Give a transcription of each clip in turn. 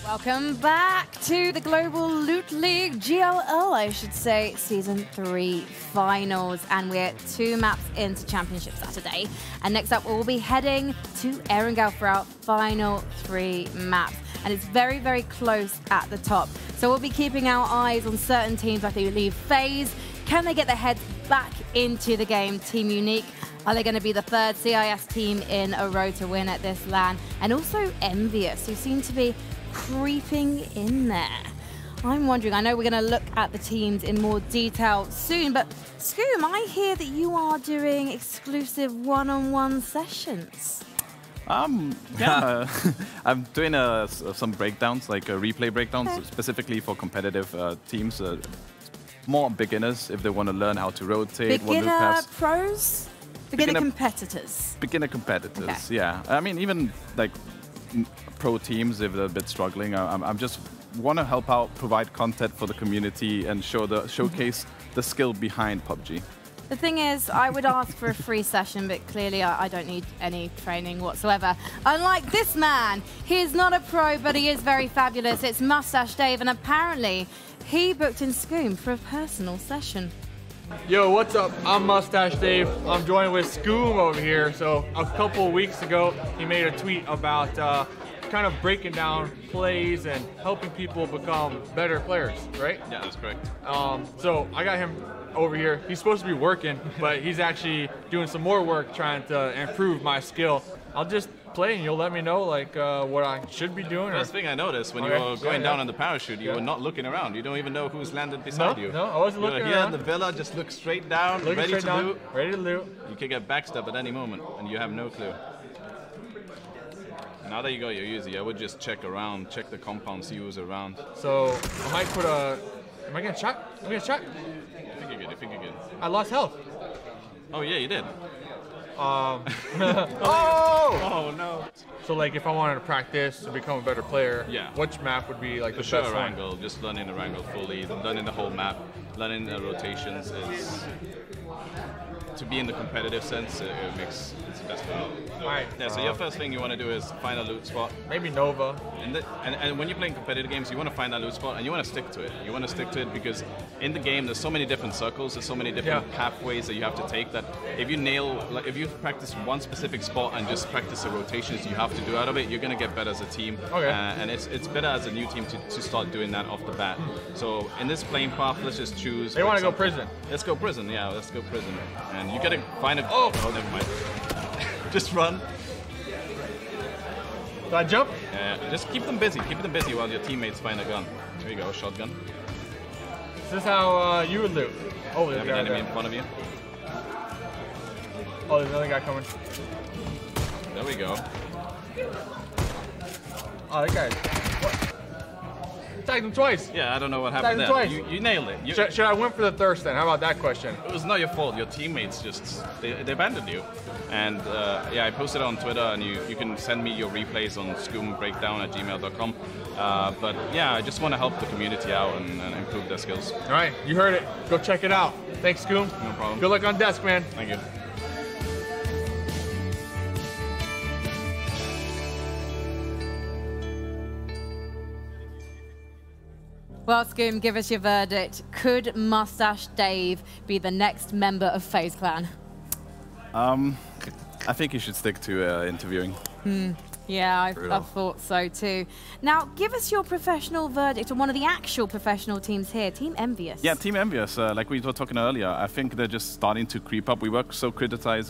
Welcome back to the Global Loot League, GLL, I should say, Season 3 Finals. And we're 2 maps into Championship Saturday. And next up, we'll be heading to Erangel for our final 3 maps. And it's very, very close at the top. So we'll be keeping our eyes on certain teams like they leave FaZe. Can they get their heads back into the game? Team Unique, are they going to be the 3rd CIS team in a row to win at this LAN? And also Envious, who seem to be creeping in there. I'm wondering, I know we're going to look at the teams in more detail soon, but Scoom, I hear that you are doing exclusive one-on-one sessions. Yeah, I'm doing some breakdowns, like replay breakdowns, specifically for competitive teams, more beginners if they want to learn how to rotate. Beginner pros? Beginner competitors? Beginner competitors, okay. Yeah. I mean, even like pro teams, if they're a bit struggling, I'm just want to help out, provide content for the community and showcase the skill behind PUBG. The thing is, I would ask for a free session, but clearly I don't need any training whatsoever. Unlike this man, he is not a pro, but he is very fabulous. It's Mustache Dave, and apparently he booked in Scoom for a personal session. Yo, what's up? I'm Mustache Dave. I'm joined with Scoom over here. So a couple of weeks ago, he made a tweet about kind of breaking down plays and helping people become better players, right? Yeah, that's correct. So I got him over here. He's supposed to be working, but he's actually doing some more work trying to improve my skill. I'll just play and you'll let me know like what I should be doing. First thing I noticed when you were going down on the parachute, you were not looking around. You don't even know who's landed beside you. No, I wasn't looking You're here around. in the villa, just look straight down, ready to loot. Ready to loot. You could get backstabbed at any moment, and you have no clue. Now that you got your Uzi, I would just check around, check the compound, see who's around. So I might put a. Am I getting shot? Am I getting shot? I think you're good. I think you're good. I lost health. Oh yeah, you did. Oh! Oh no. So like if I wanted to practice to become a better player, yeah, which map would be like the best Erangel, just learning the Erangel fully, learning the whole map, learning the rotations is to be in the competitive sense, it's the best one. Right. Yeah, so your first thing you want to do is find a loot spot. Maybe Nova. And when you're playing competitive games, you want to find that loot spot and you want to stick to it. You want to stick to it because in the game, there's so many different circles, there's so many different pathways that you have to take that if you nail, like if you practice one specific spot and just practice the rotations you have to do out of it, you're going to get better as a team. Okay. And it's better as a new team to start doing that off the bat. So in this playing path, let's just choose. They want to go prison. Let's go prison, yeah, let's go prison. And you got to find a... Oh, never mind. Just run. Do I jump? Just keep them busy. Keep them busy while your teammates find a gun. There you go, shotgun. Is this how you would loot? Oh, there's an enemy in front of you. Oh, there's another guy coming. There we go. Oh, that guy. What? Tagged him twice. Yeah, I don't know what happened there. You nailed it. Should I win for the thirst then? How about that question? It was not your fault. Your teammates just, they abandoned you. And yeah, I posted it on Twitter and you can send me your replays on scoombreakdown@gmail.com. But yeah, I just want to help the community out and improve their skills. All right, you heard it. Go check it out. Thanks, Scoom. No problem. Good luck on desk, man. Thank you. Well, Scoom, give us your verdict. Could Mustache Dave be the next member of FaZe Clan? I think you should stick to interviewing. Yeah, I thought so too. Now, give us your professional verdict on one of the actual professional teams here, Team Envious. Yeah, Team Envious, like we were talking earlier, I think they're just starting to creep up. We were so criticized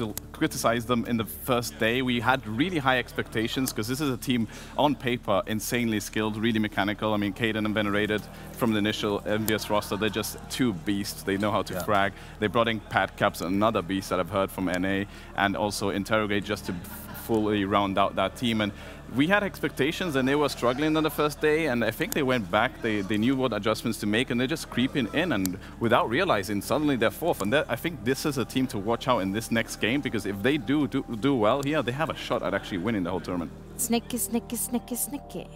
them in the first day. We had really high expectations because this is a team on paper insanely skilled, really mechanical. I mean, Caden and Venerated from the initial Envious roster, they're just 2 beasts. They know how to frag. They brought in Pat Caps, another beast that I've heard from NA, and also Interrogate just to fully round out that team. And we had expectations and they were struggling on the first day, and I think they went back, they knew what adjustments to make, and they're just creeping in, and without realizing suddenly they're 4th. And I think this is a team to watch out in this next game, because if they do well here, they have a shot at actually winning the whole tournament. Snicky, snicky, snicky, snicky.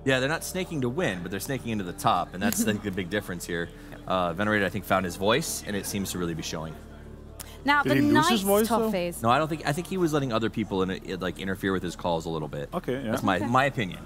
Yeah, they're not snaking to win, but they're snaking into the top, and that's I think the big difference here. Venerated, I think, found his voice, and it seems to really be showing. Now, Did the he lose his nice voice, toughies. No, I don't think. I think he was letting other people like interfere with his calls a little bit. Okay, yeah. That's my opinion.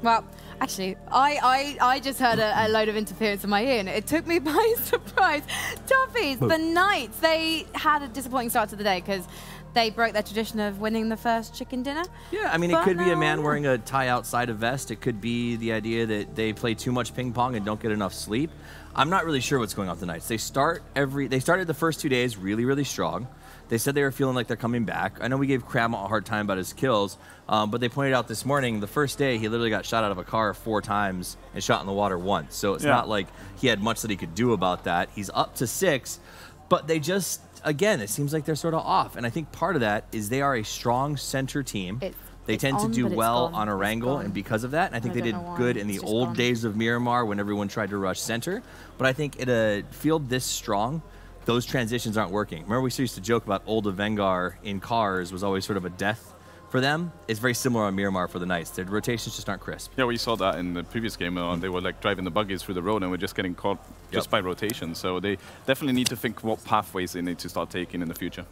Well, actually, I just heard a load of interference in my ear, and it took me by surprise. Toffees, the Knights, they had a disappointing start to the day because they broke their tradition of winning the first chicken dinner. Yeah, I mean, it could be a man wearing a tie outside a vest. It could be the idea that they play too much ping pong and don't get enough sleep. I'm not really sure what's going on with the Knights. They started the first 2 days really, really strong. They said they were feeling like they're coming back. I know we gave Cram a hard time about his kills, but they pointed out this morning, the first day, he literally got shot out of a car 4 times and shot in the water once. So it's not like he had much that he could do about that. He's up to 6, but they just, again, it seems like they're sort of off. And I think part of that is they are a strong center team. They tend to do well on Erangel, and because of that, and I think they did good in the old days of Miramar when everyone tried to rush center. But I think in a field this strong, those transitions aren't working. Remember, we used to joke about old Vengar in cars was always sort of a death for them. It's very similar on Miramar for the Knights. Their rotations just aren't crisp. Yeah, we saw that in the previous game. They were like driving the buggies through the road and we're just getting caught just by rotation. So they definitely need to think what pathways they need to start taking in the future.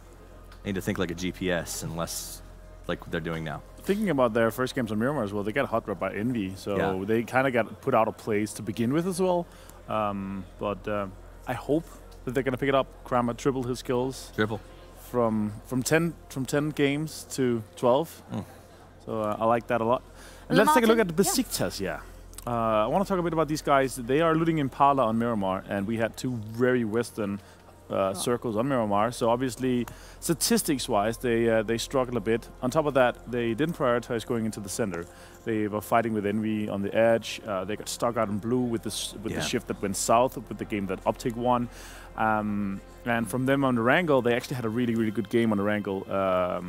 They need to think like a GPS and less like they're doing now. Thinking about their first games on Miramar as well, they got hot rod by Envy, so they kind of got put out of place to begin with as well. But I hope that they're going to pick it up. Kramer tripled his skills. From 10 games to 12. So I like that a lot. And let's take a look at the Besiktas, I want to talk a bit about these guys. They are looting Impala on Miramar, and we had 2 very Western circles on Miramar. So obviously, statistics-wise, they struggle a bit. On top of that, they didn't prioritize going into the center. They were fighting with Envy on the edge. They got stuck out in blue with the shift that went south with the game that Optic won. And from them on Erangel, they actually had a really, really good game on Erangel,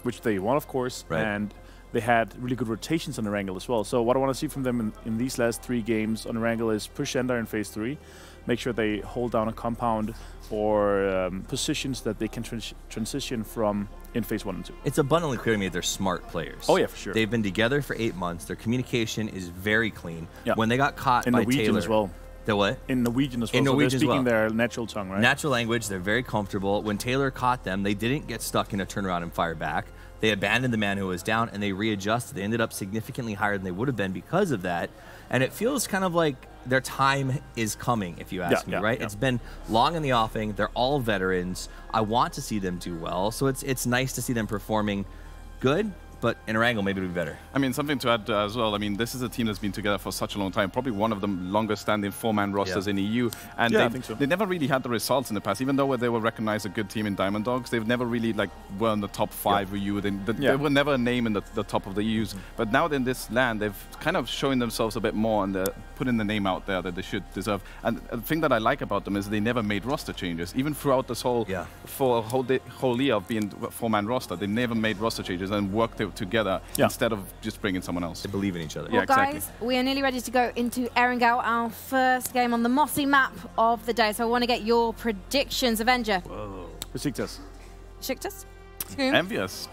which they won, of course. And they had really good rotations on Erangel as well. So what I want to see from them in these last 3 games on Erangel is push Ender in phase 3. Make sure they hold down a compound or positions that they can transition from in phase 1 and 2. It's abundantly clear to me that they're smart players. Oh yeah, for sure. They've been together for 8 months. Their communication is very clean. Yeah. When they got caught in by Norwegian Taylor as well. The what? In Norwegian as well. In Norwegian so they're speaking their natural tongue, right? Natural language. They're very comfortable. When Taylor caught them, they didn't get stuck in a turnaround and fire back. They abandoned the man who was down, and they readjusted. They ended up significantly higher than they would have been because of that. And it feels kind of like their time is coming, if you ask me, right? It's been long in the offing. They're all veterans. I want to see them do well. So it's nice to see them performing good. But in Erangel, maybe it'll be better. I mean, something to add as well. I mean, this is a team that's been together for such a long time. Probably one of the longest-standing 4-man rosters in EU. And I think so. They never really had the results in the past. Even though they were recognized a good team in Diamond Dogs, they've never really were in the top 5 EU. They were never a name in the top of the EUs. But now in this land, they've kind of shown themselves a bit more and putting the name out there that they should deserve. And the thing that I like about them is they never made roster changes. Even throughout this whole whole year of being 4-man roster, they never made roster changes and worked it together instead of just bringing someone else. They believe in each other. Well, guys, we are nearly ready to go into Erangel, our first game on the mossy map of the day. So I want to get your predictions. Avenger. Whoa. Besiktas. Besiktas? Envious.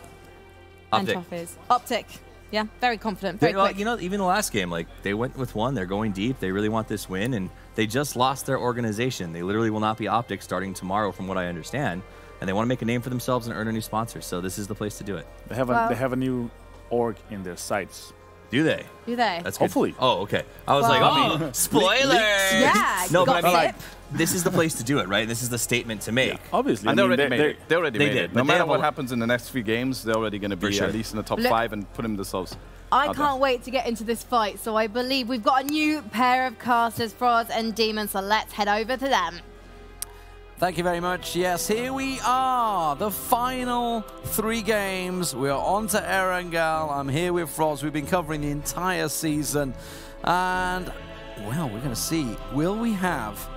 Optic. And Toffees. Optic. Yeah, very confident. Very quick. You know, even the last game, they went with 1. They're going deep. They really want this win, and they just lost their organization. They literally will not be Optic starting tomorrow, from what I understand. And they want to make a name for themselves and earn a new sponsor. So this is the place to do it. They have a new org in their sites. Do they? Do they? That's hopefully. Oh, okay. I was like, oh, spoilers! Yeah, no, but I mean, this is the place to do it, right? This is the statement to make. Yeah, obviously. And they already made it. They already made it. No matter what happens in the next 3 games, they're already going to be at least in the top 5 and putting themselves I can't wait to get into this fight. So I believe we've got a new pair of casters, Froz and Demon. So let's head over to them. Thank you very much. Yes, here we are, the final 3 games. We are on to Erangel. I'm here with Froz. We've been covering the entire season. And, well, we're going to see, will we have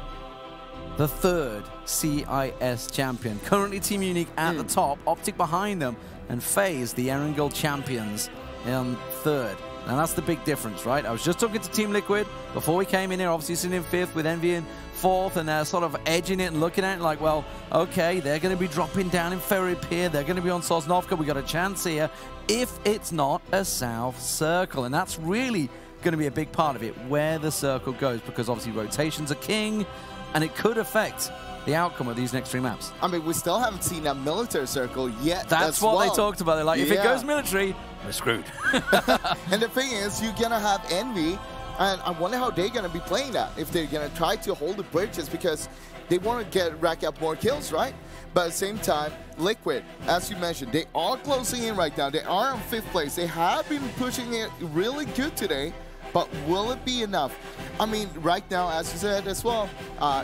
the 3rd CIS champion? Currently Team Unique at the top, Optic behind them, and FaZe, the Erangel champions, in 3rd. And that's the big difference, right? I was just talking to Team Liquid before we came in here, obviously sitting in 5th with Envy in 4th, and they're sort of edging it and looking at it like, well, okay, they're going to be dropping down in Ferry Pier, they're going to be on Sosnovka, we got a chance here, if it's not a South Circle. And that's really going to be a big part of it, where the circle goes, because obviously rotations are king, and it could affect the outcome of these next 3 maps. I mean, we still haven't seen that military circle yet. That's what they talked about. They're like, if it goes military, we're screwed. And the thing is, you're going to have Envy, and I wonder how they're going to be playing that, if they're going to try to hold the bridges, because they want to rack up more kills, right? But at the same time, Liquid, as you mentioned, they are closing in right now. They are on 5th place. They have been pushing it really good today, but will it be enough? I mean, right now, as you said as well,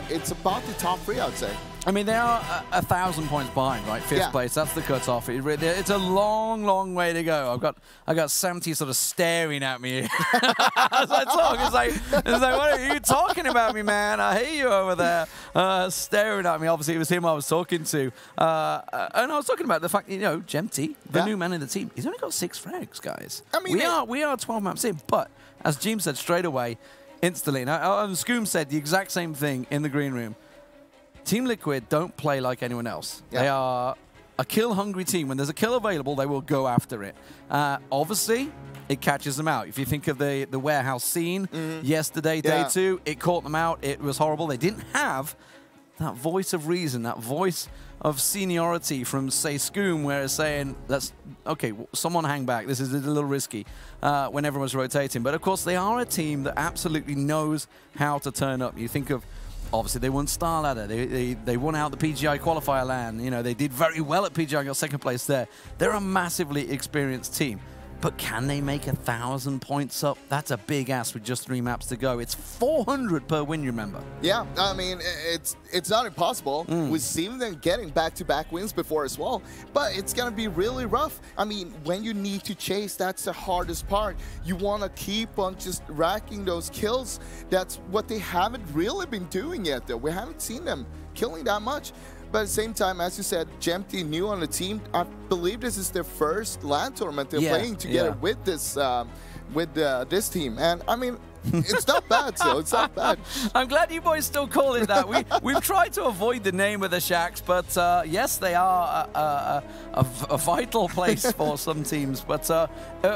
it's about the top 3, I'd say. I mean, they are 1,000 points behind, right? 5th place, that's the cutoff. It's a long, long way to go. I got Samty sort of staring at me as I talk. It's like, what are you talking about me, man? I hear you over there, staring at me. Obviously, it was him I was talking to. And I was talking about the fact, you know, Gemty, the new man in the team, he's only got 6 frags, guys. I mean, we are 12 maps in, but as Jim said straight away, instantly, and Scoom said the exact same thing in the green room. Team Liquid don't play like anyone else. They are a kill-hungry team. When there's a kill available, they will go after it. Obviously, it catches them out. If you think of the warehouse scene yesterday, day 2, it caught them out. It was horrible. They didn't have that voice of reason, that voice of seniority from, say, Scoom, where it's saying, okay, someone hang back. This is a little risky when everyone's rotating. But, of course, they are a team that absolutely knows how to turn up. You think of, obviously, they won Star Ladder. They won out the PGI qualifier LAN. You know, they did very well at PGI, got 2nd place there. They're a massively experienced team. But can they make 1,000 points up? That's a big ask with just 3 maps to go. It's 400 per win, you remember? Yeah, I mean, it's not impossible. We've seen them getting back-to-back wins before as well. But it's going to be really rough. I mean, when you need to chase, that's the hardest part. You want to keep on just racking those kills. That's what they haven't really been doing yet, though. We haven't seen them killing that much. But at the same time, as you said, Gemty new on the team. I believe this is their first LAN tournament they're playing together with this this team. And I mean, it's not bad, so it's not bad. I'm glad you boys still call it that. We've tried to avoid the name of the Shacks, but yes, they are a vital place for some teams. But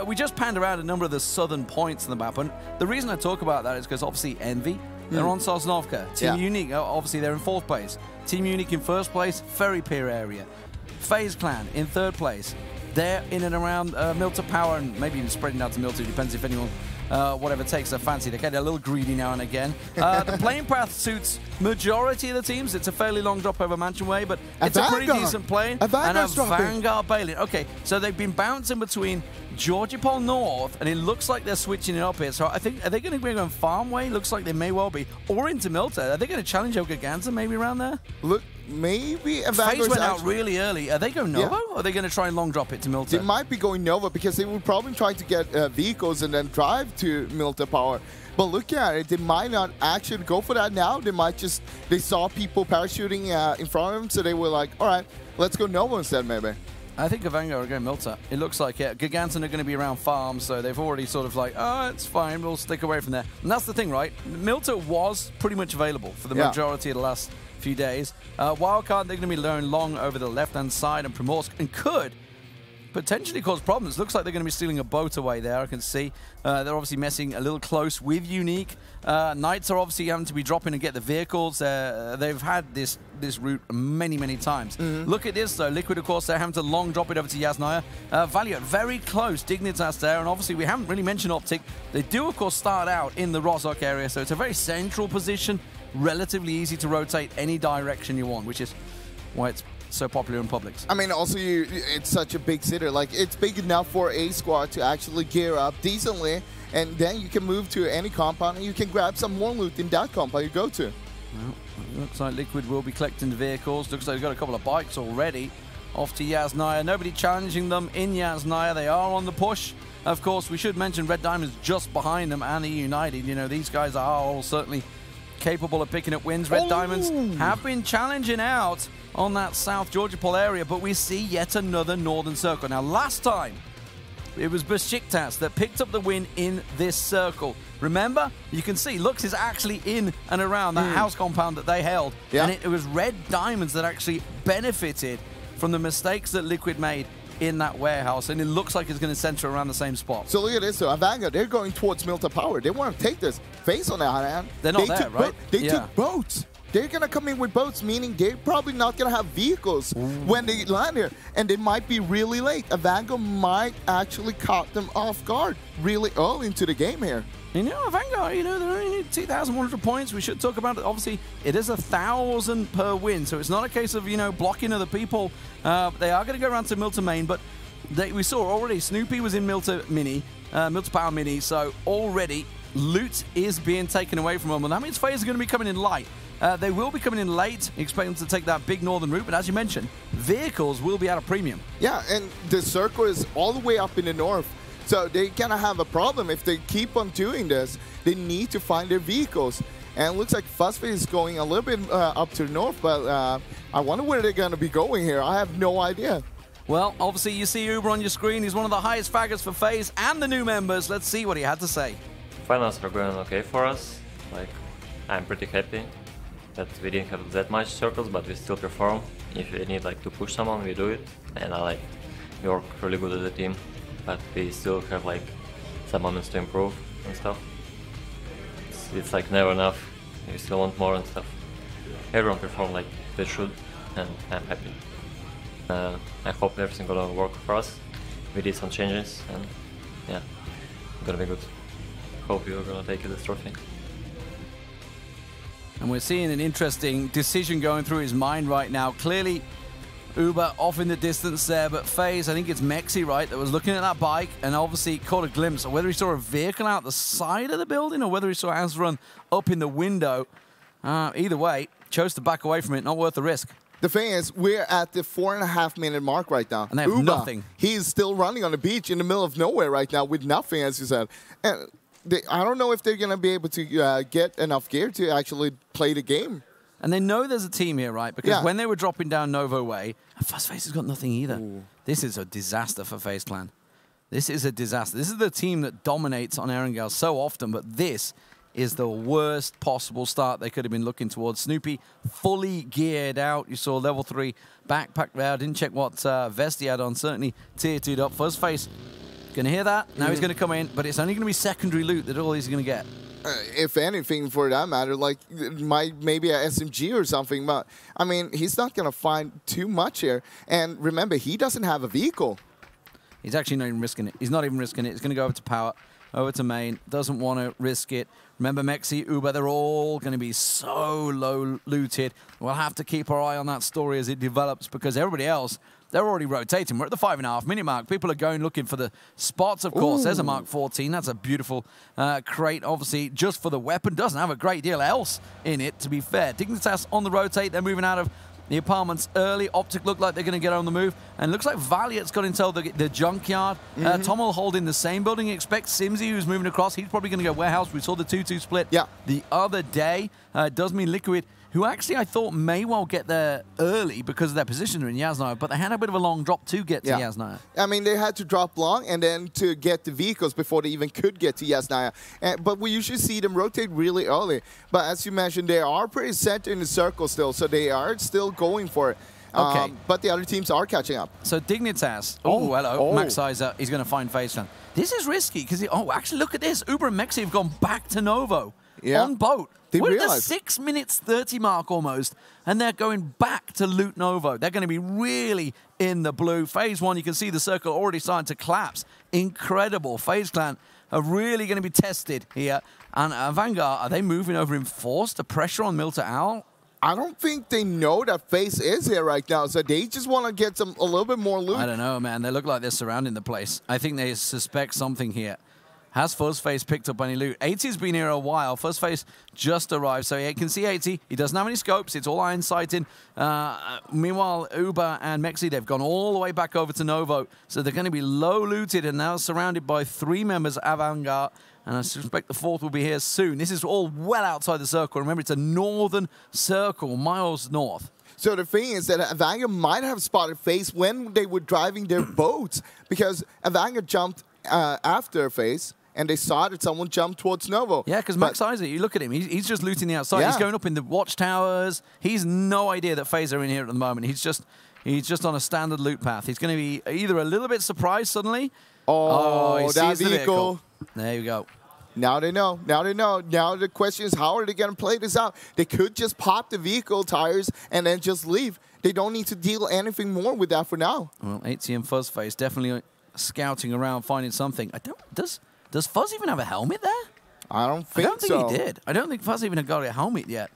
we just panned around a number of the southern points in the map, and the reason I talk about that is because obviously Envy, they're on Sosnovka. Team Unique, obviously they're in 4th place. Team Unique in 1st place, very peer area. FaZe Clan in 3rd place. They're in and around Milta Power, and maybe even spreading out to Milta, depends if anyone, whatever takes their fancy. They get a little greedy now and again. The playing path suits majority of the teams. It's a fairly long drop over Mansion Way, but it's a pretty decent play. And a Vanguard Bailey. Okay, so they've been bouncing between Georgia Pole North, and it looks like they're switching it up here. So I think, are they going to be going Farm Way? Looks like they may well be. Or into Milta. Are they going to challenge Ogaganza maybe around there? Look, maybe. FaZe went out really early. Are they going Nova, or are they going to try and long drop it to Milta? They might be going Nova, because they would probably try to get vehicles and then drive to Milta Power. But look at it, they might not actually go for that now. They might just, they saw people parachuting in front of them, so they were like, all right, let's go Nova instead, maybe. I think Vanguard are going Milta. It looks like, Giganton are going to be around farm, so they've already sort of like, oh, it's fine, we'll stick away from there. And that's the thing, right? Milta was pretty much available for the majority of the last few days. Wildcard, they're going to be going long over the left-hand side, and Primorsk, and could potentially cause problems. Looks like they're going to be stealing a boat away there, I can see. They're obviously messing a little close with Unique. Knights are obviously having to be dropping and get the vehicles. They've had this route many, many times. Look at this, though. Liquid, of course, they're having to long drop it over to Yasnaya. Valiant, very close. Dignitas there, and obviously we haven't really mentioned Optic. They do, of course, start out in the Rozhok area, so it's a very central position, relatively easy to rotate any direction you want, which is why it's so popular in Publix. I mean, also, it's such a big city. Like, it's big enough for a squad to actually gear up decently, and then you can move to any compound and you can grab some more loot in that compound you go to. Well, looks like Liquid will be collecting the vehicles. Looks like they've got a couple of bikes already off to Yasnaya. Nobody challenging them in Yasnaya. They are on the push. Of course, we should mention Red Diamond's just behind them, and the United. You know, these guys are all certainly capable of picking up wins. Red Diamonds have been challenging out on that South Georgia Pole area, but we see yet another Northern Circle. Now, last time, it was Besiktas that picked up the win in this circle. Remember? You can see Lux is actually in and around that house compound that they held. And it was Red Diamonds that actually benefited from the mistakes that Liquid made in that warehouse, and it looks like it's going to center around the same spot. So look at this, though. Vanguard, they're going towards Milta Power. They want to take this. FaZe on the other hand, they're not there, right? They took boats. they're going to come in with boats, meaning they're probably not going to have vehicles when they land here. And they might be really late. Avango might actually caught them off guard really early into the game here. You know, Vanguard, you know, they only need 2,100 points. We should talk about it. Obviously, it is 1,000 per win, so it's not a case of, you know, blocking other people. They are going to go around to Milta Main, but we saw already Snoopy was in Milta Mini, Milta Power Mini, so already loot is being taken away from them. And that means FaZe are going to be coming in light. They will be coming in late. Expect them to take that big northern route, but as you mentioned, vehicles will be at a premium. Yeah, and the circle is all the way up in the north. So they're going to have a problem if they keep on doing this. They need to find their vehicles. And it looks like Fuzzface is going a little bit up to the north, but I wonder where they're going to be going here. I have no idea. Well, obviously you see Uber on your screen. He's one of the highest fraggers for FaZe and the new members. Let's see what he had to say. Finals are going okay for us. Like, I'm pretty happy that we didn't have that much circles, but we still perform. If we need like to push someone, we do it. And we work really good as a team. But we still have like some moments to improve and stuff. It's like never enough. We still want more and stuff. Everyone performed like they should, and I'm happy. I hope everything's gonna work for us. We did some changes, and yeah, it's gonna be good. Hope you're gonna take this trophy. And we're seeing an interesting decision going through his mind right now. Clearly, Uber off in the distance there, but FaZe, I think it's Mexi, right, that was looking at that bike and obviously caught a glimpse of whether he saw a vehicle out the side of the building or whether he saw Azrun up in the window. Either way, chose to back away from it, not worth the risk. The thing is, we're at the 4.5-minute mark right now. And they have Uber, nothing. He's still running on the beach in the middle of nowhere right now with nothing, as you said. And I don't know if they're going to be able to get enough gear to actually play the game. And they know there's a team here, right? Because when they were dropping down Novo Way, Fuzzface has got nothing either. Ooh. This is a disaster for FaZe Clan. This is a disaster. This is the team that dominates on Erangel so often, but this is the worst possible start they could have been looking towards. Snoopy fully geared out. You saw level 3 backpack there. Didn't check what vest he had on. Certainly tier 2'd up. Fuzzface, going to hear that. Now he's going to come in, but it's only going to be secondary loot that all he's going to get. If anything, for that matter, like maybe a SMG or something. But, I mean, he's not going to find too much here. And remember, he doesn't have a vehicle. He's actually not even risking it. He's not even risking it. He's going to go over to power, over to main. Doesn't want to risk it. Remember, Mexi, Uber, they're all going to be so low looted. We'll have to keep our eye on that story as it develops because everybody else, they're already rotating. We're at the 5.5-minute mark. People are going looking for the spots, of course. There's a Mark 14. That's a beautiful crate, obviously, just for the weapon. Doesn't have a great deal else in it, to be fair. Dignitas on the rotate. They're moving out of the apartments early. Optic look like they're going to get on the move. And looks like Valiant's got into the junkyard. Tom will hold in the same building. Expect Simsy, who's moving across. He's probably going to go warehouse. We saw the 2-2 split the other day. Does mean Liquid, who actually I thought may well get there early because of their position in Yasnaya, but they had a bit of a long drop to get to Yasnaya. I mean, they had to drop long and then to get the vehicles before they even could get to Yasnaya. But we usually see them rotate really early. But as you mentioned, they are pretty set in the circle still, so they are still going for it. Okay. But the other teams are catching up. So Dignitas, hello, Max Iser, he's going to find FaZe Clan. This is risky because, actually look at this. Uber and Mexi have gone back to Novo on boat. We're at the 6 minutes 30 mark almost, and they're going back to loot Novo. They're going to be really in the blue. Phase 1, you can see the circle already starting to collapse. Incredible. FaZe Clan are really going to be tested here. And Vanguard, are they moving over in force to pressure on Milta Owl? I don't think they know that FaZe is here right now, so they just want to get a little bit more loot. I don't know, man. They look like they're surrounding the place. I think they suspect something here. Has Fuzzface picked up any loot? 80's been here a while. Fuzzface just arrived, so he can see 80. He doesn't have any scopes. It's all iron sighting. Meanwhile, Uber and Mexi, they've gone all the way back over to Novo, so they're going to be low looted and now surrounded by 3 members of Vanguard. And I suspect the 4th will be here soon. This is all well outside the circle. Remember, it's a northern circle, miles north. So the thing is that Vanguard might have spotted FaZe when they were driving their boats, because Vanguard jumped after FaZe. And they saw that someone jumped towards Novo. Yeah, because Max Iser, you look at him, he's just looting the outside. He's going up in the watchtowers. He's no idea that FaZe are in here at the moment. He's just on a standard loot path. He's going to be either a little bit surprised suddenly. Oh, he that sees the vehicle. There you go. Now they know. Now they know. Now the question is, how are they going to play this out? They could just pop the vehicle tires and then just leave. They don't need to deal anything more with that for now. Well, 80 and Fuzzface definitely scouting around, finding something. Does Fuzz even have a helmet there? I don't think so. I don't think he did. I don't think Fuzz even got a helmet yet.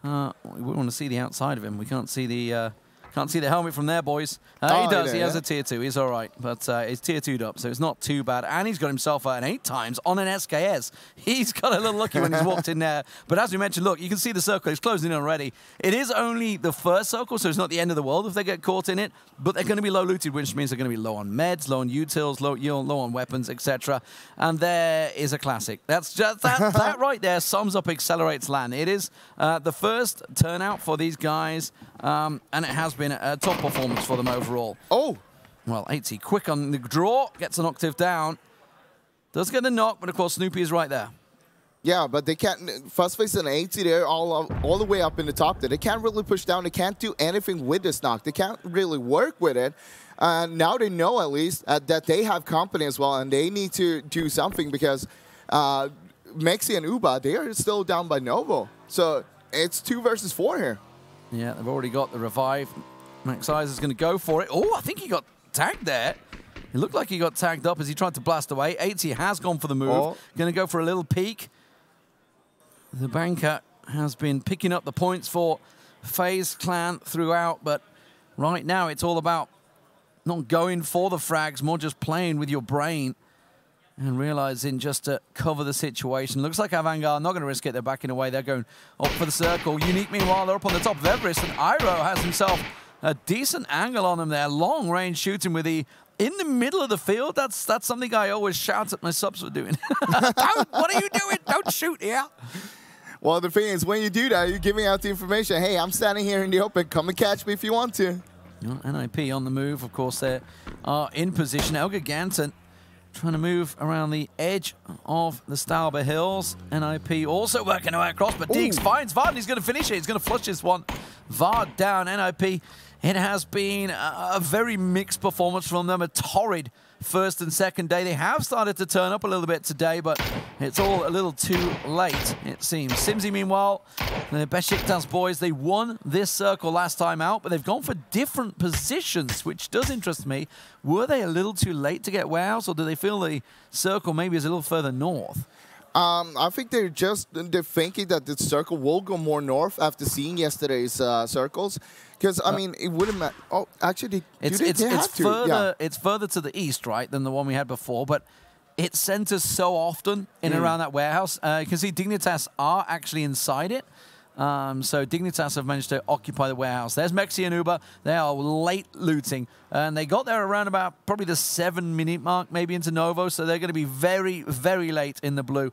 We want to see the outside of him. We can't see the helmet from there, boys. He does. He has a tier 2. He's all right, but he's tier 2'd up, so it's not too bad. And he's got himself an 8 times on an SKS. He's got a little lucky when he's walked in there. But as we mentioned, look, you can see the circle. It's closing in already. It is only the first circle, so it's not the end of the world if they get caught in it. But they're going to be low looted, which means they're going to be low on meds, low on utils, low on weapons, etc. And there is a classic. That's just that right there sums up Accelerate's LAN. It is the first turnout for these guys, and it has been a top performance for them overall. Oh! Well, 80 quick on the draw, gets an octave down. Does get the knock, but of course Snoopy is right there. Yeah, but they can't. Fuzzface and 80, they're all the way up in the top there. They can't really push down. They can't do anything with this knock. They can't really work with it. Now they know at least that they have company as well, and they need to do something because Mexi and Uba, they are still down by Novo. So it's 2 versus 4 here. Yeah, they've already got the revive. Max Eyes is going to go for it. Oh, I think he got tagged there. It looked like he got tagged up as he tried to blast away. 80 has gone for the move. Oh. Going to go for a little peek. The banker has been picking up the points for FaZe Clan throughout, but right now it's all about not going for the frags, more just playing with your brain and realizing just to cover the situation. Looks like Avangard not going to risk it. They're backing away. They're going up for the circle. Unique, meanwhile, they're up on the top of Everest, and Iroh has himself a decent angle on them there. Long range shooting with the in the middle of the field. That's something I always shout at my subs for doing. What are you doing? Don't shoot here. Well, the thing is, when you do that, you're giving out the information. Hey, I'm standing here in the open. Come and catch me if you want to. NIP on the move. Of course, they are in position. Elga Ganton trying to move around the edge of the Stauber Hills. NIP also working away across, but Deeks finds Vard. He's going to finish it. He's going to flush this one. Vard down. NIP. It has been a very mixed performance from them. A torrid first and second day. They have started to turn up a little bit today, but it's all a little too late, it seems. Simsy, meanwhile, the Besiktas boys, they won this circle last time out, but they've gone for different positions, which does interest me. Were they a little too late to get warehouse, or do they feel the circle maybe is a little further north? I think they're thinking that the circle will go more north after seeing yesterday's circles. Because, I mean, it wouldn't matter. Oh, actually, it's further to the east, right, than the one we had before, but it centers so often in and around that warehouse. You can see Dignitas are actually inside it. So Dignitas have managed to occupy the warehouse. There's Mexi and Uber. They are late looting. And they got there around about probably the 7-minute mark, maybe into Novo. So they're going to be very, very late in the blue,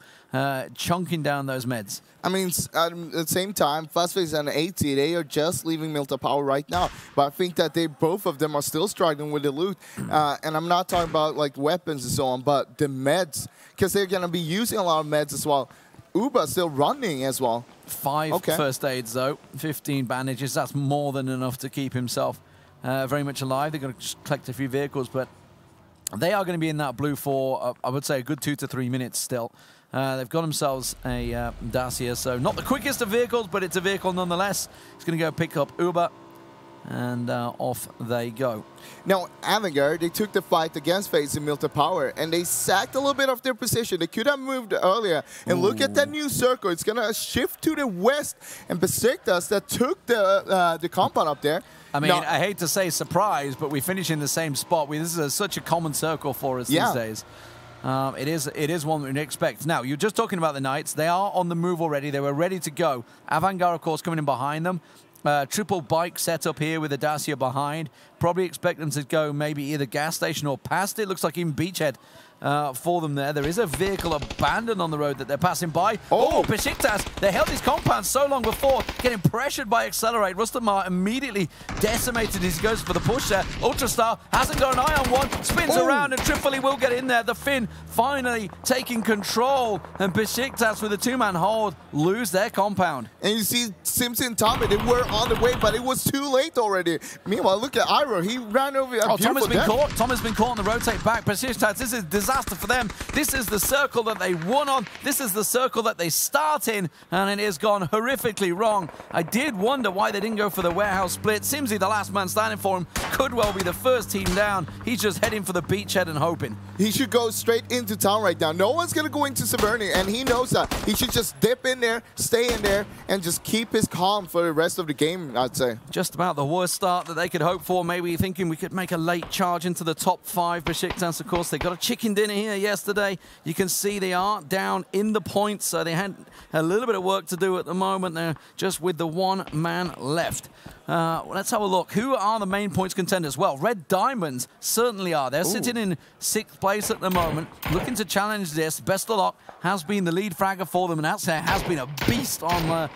chunking down those meds. I mean, at the same time, Fuzzface and 80, they are just leaving Milta Power right now. But I think that both of them are still struggling with the loot. And I'm not talking about like weapons and so on, but the meds. Because they're going to be using a lot of meds as well. Uber still running as well. 5 first aids, though. 15 bandages. That's more than enough to keep himself very much alive. They're going to just collect a few vehicles, but they are going to be in that blue for, I would say, a good 2 to 3 minutes still. They've got themselves a Dacia, so not the quickest of vehicles, but it's a vehicle nonetheless. It's going to go pick up Uber, and off they go. Now, Avangard, they took the fight against FaZe in Milta Power, and they sacked a little bit of their position. They could have moved earlier. And look at that new circle. It's going to shift to the west. And Besiktas that took the compound up there. I mean, I hate to say surprise, but we finish in the same spot. This is such a common circle for us these days. It is one we'd expect. Now, you're just talking about the Knights. They are on the move already. They were ready to go. Avangard, of course, coming in behind them. Triple bike setup here with the Dacia behind. Probably expect them to go maybe either gas station or past it. Looks like even Beachhead for them there. There is a vehicle abandoned on the road that they're passing by. Oh, Besiktas, they held his compound so long before, getting pressured by Accelerate. Rustamar immediately decimated as he goes for the push there. Ultrastar hasn't got an eye on one, spins around, and Tripoli will get in there. The Finn finally taking control, and Besiktas with a 2-man hold lose their compound. And you see Simpson and Tommy, they were on the way, but it was too late already. Meanwhile, look at Iroh. He ran over. Tom has been caught. Tom has been caught on the rotate back. Besiktas, this disaster for them. This is the circle that they won on. This is the circle that they start in, and it has gone horrifically wrong. I did wonder why they didn't go for the warehouse split. Simsy, the last man standing for him, could well be the first team down. He's just heading for the beachhead and hoping. He should go straight into town right now. No one's going to go into Severny, and he knows that. He should just dip in there, stay in there, and just keep his calm for the rest of the game, I'd say. Just about the worst start that they could hope for. Maybe thinking we could make a late charge into the top 5. Besiktas, of course, they got a chicken dinner here yesterday. You can see they are down in the points, so they had a little bit of work to do at the moment. They're just with the one man left. Let's have a look. Who are the main points contenders? Well, Red Diamonds certainly are. They're sitting in 6th place at the moment, looking to challenge this. Best of Luck has been the lead fragger for them, and Outset has been a beast on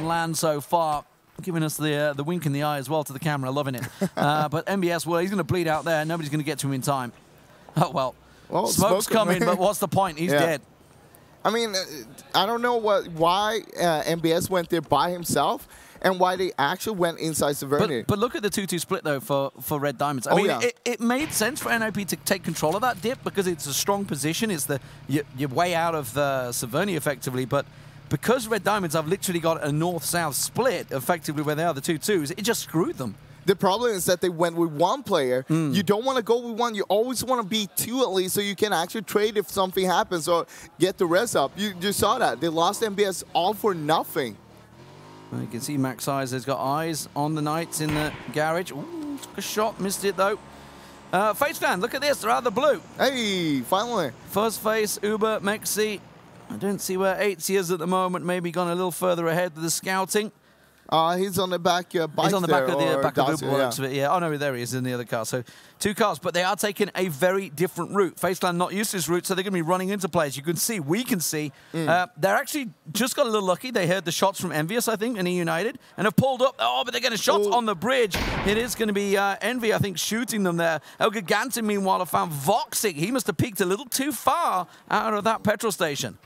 land so far, giving us the wink in the eye as well to the camera, loving it. But MBS, well, he's going to bleed out there. Nobody's going to get to him in time. Oh, well, smoke's coming, but what's the point? He's dead. I mean, I don't know why MBS went there by himself and why they actually went inside Severny. But look at the 2-2 split, though, for Red Diamonds. I mean, it made sense for NIP to take control of that dip because it's a strong position. It's you're way out of Severny, effectively, but because Red Diamonds have literally got a north-south split, effectively, where they are the 2-2s, it just screwed them. The problem is that they went with one player. You don't want to go with one. You always want to be 2 at least so you can actually trade if something happens or get the rest up. You saw that. They lost MBS all for nothing. You can see Max Eyes has got eyes on the Knights in the garage. Ooh, took a shot, missed it though. Faceclan, look at this, they're out of the blue. Hey, finally. Fuzzface, Uber, Mexi. I don't see where 8 is at the moment, maybe gone a little further ahead with the scouting. He's on the back bike. He's on the back of the Uber, yeah. Yeah. Oh, no, there he is in the other car. So 2 cars, but they are taking a very different route. Faceclan not used to this route, so they're going to be running into players. You can see, we can see. They're actually just got a little lucky. They heard the shots from Envious, I think, and E United, and have pulled up. Oh, but they're getting shots on the bridge. It is going to be Envy, I think, shooting them there. El Gigante, meanwhile, have found Voxic. He must have peeked a little too far out of that petrol station.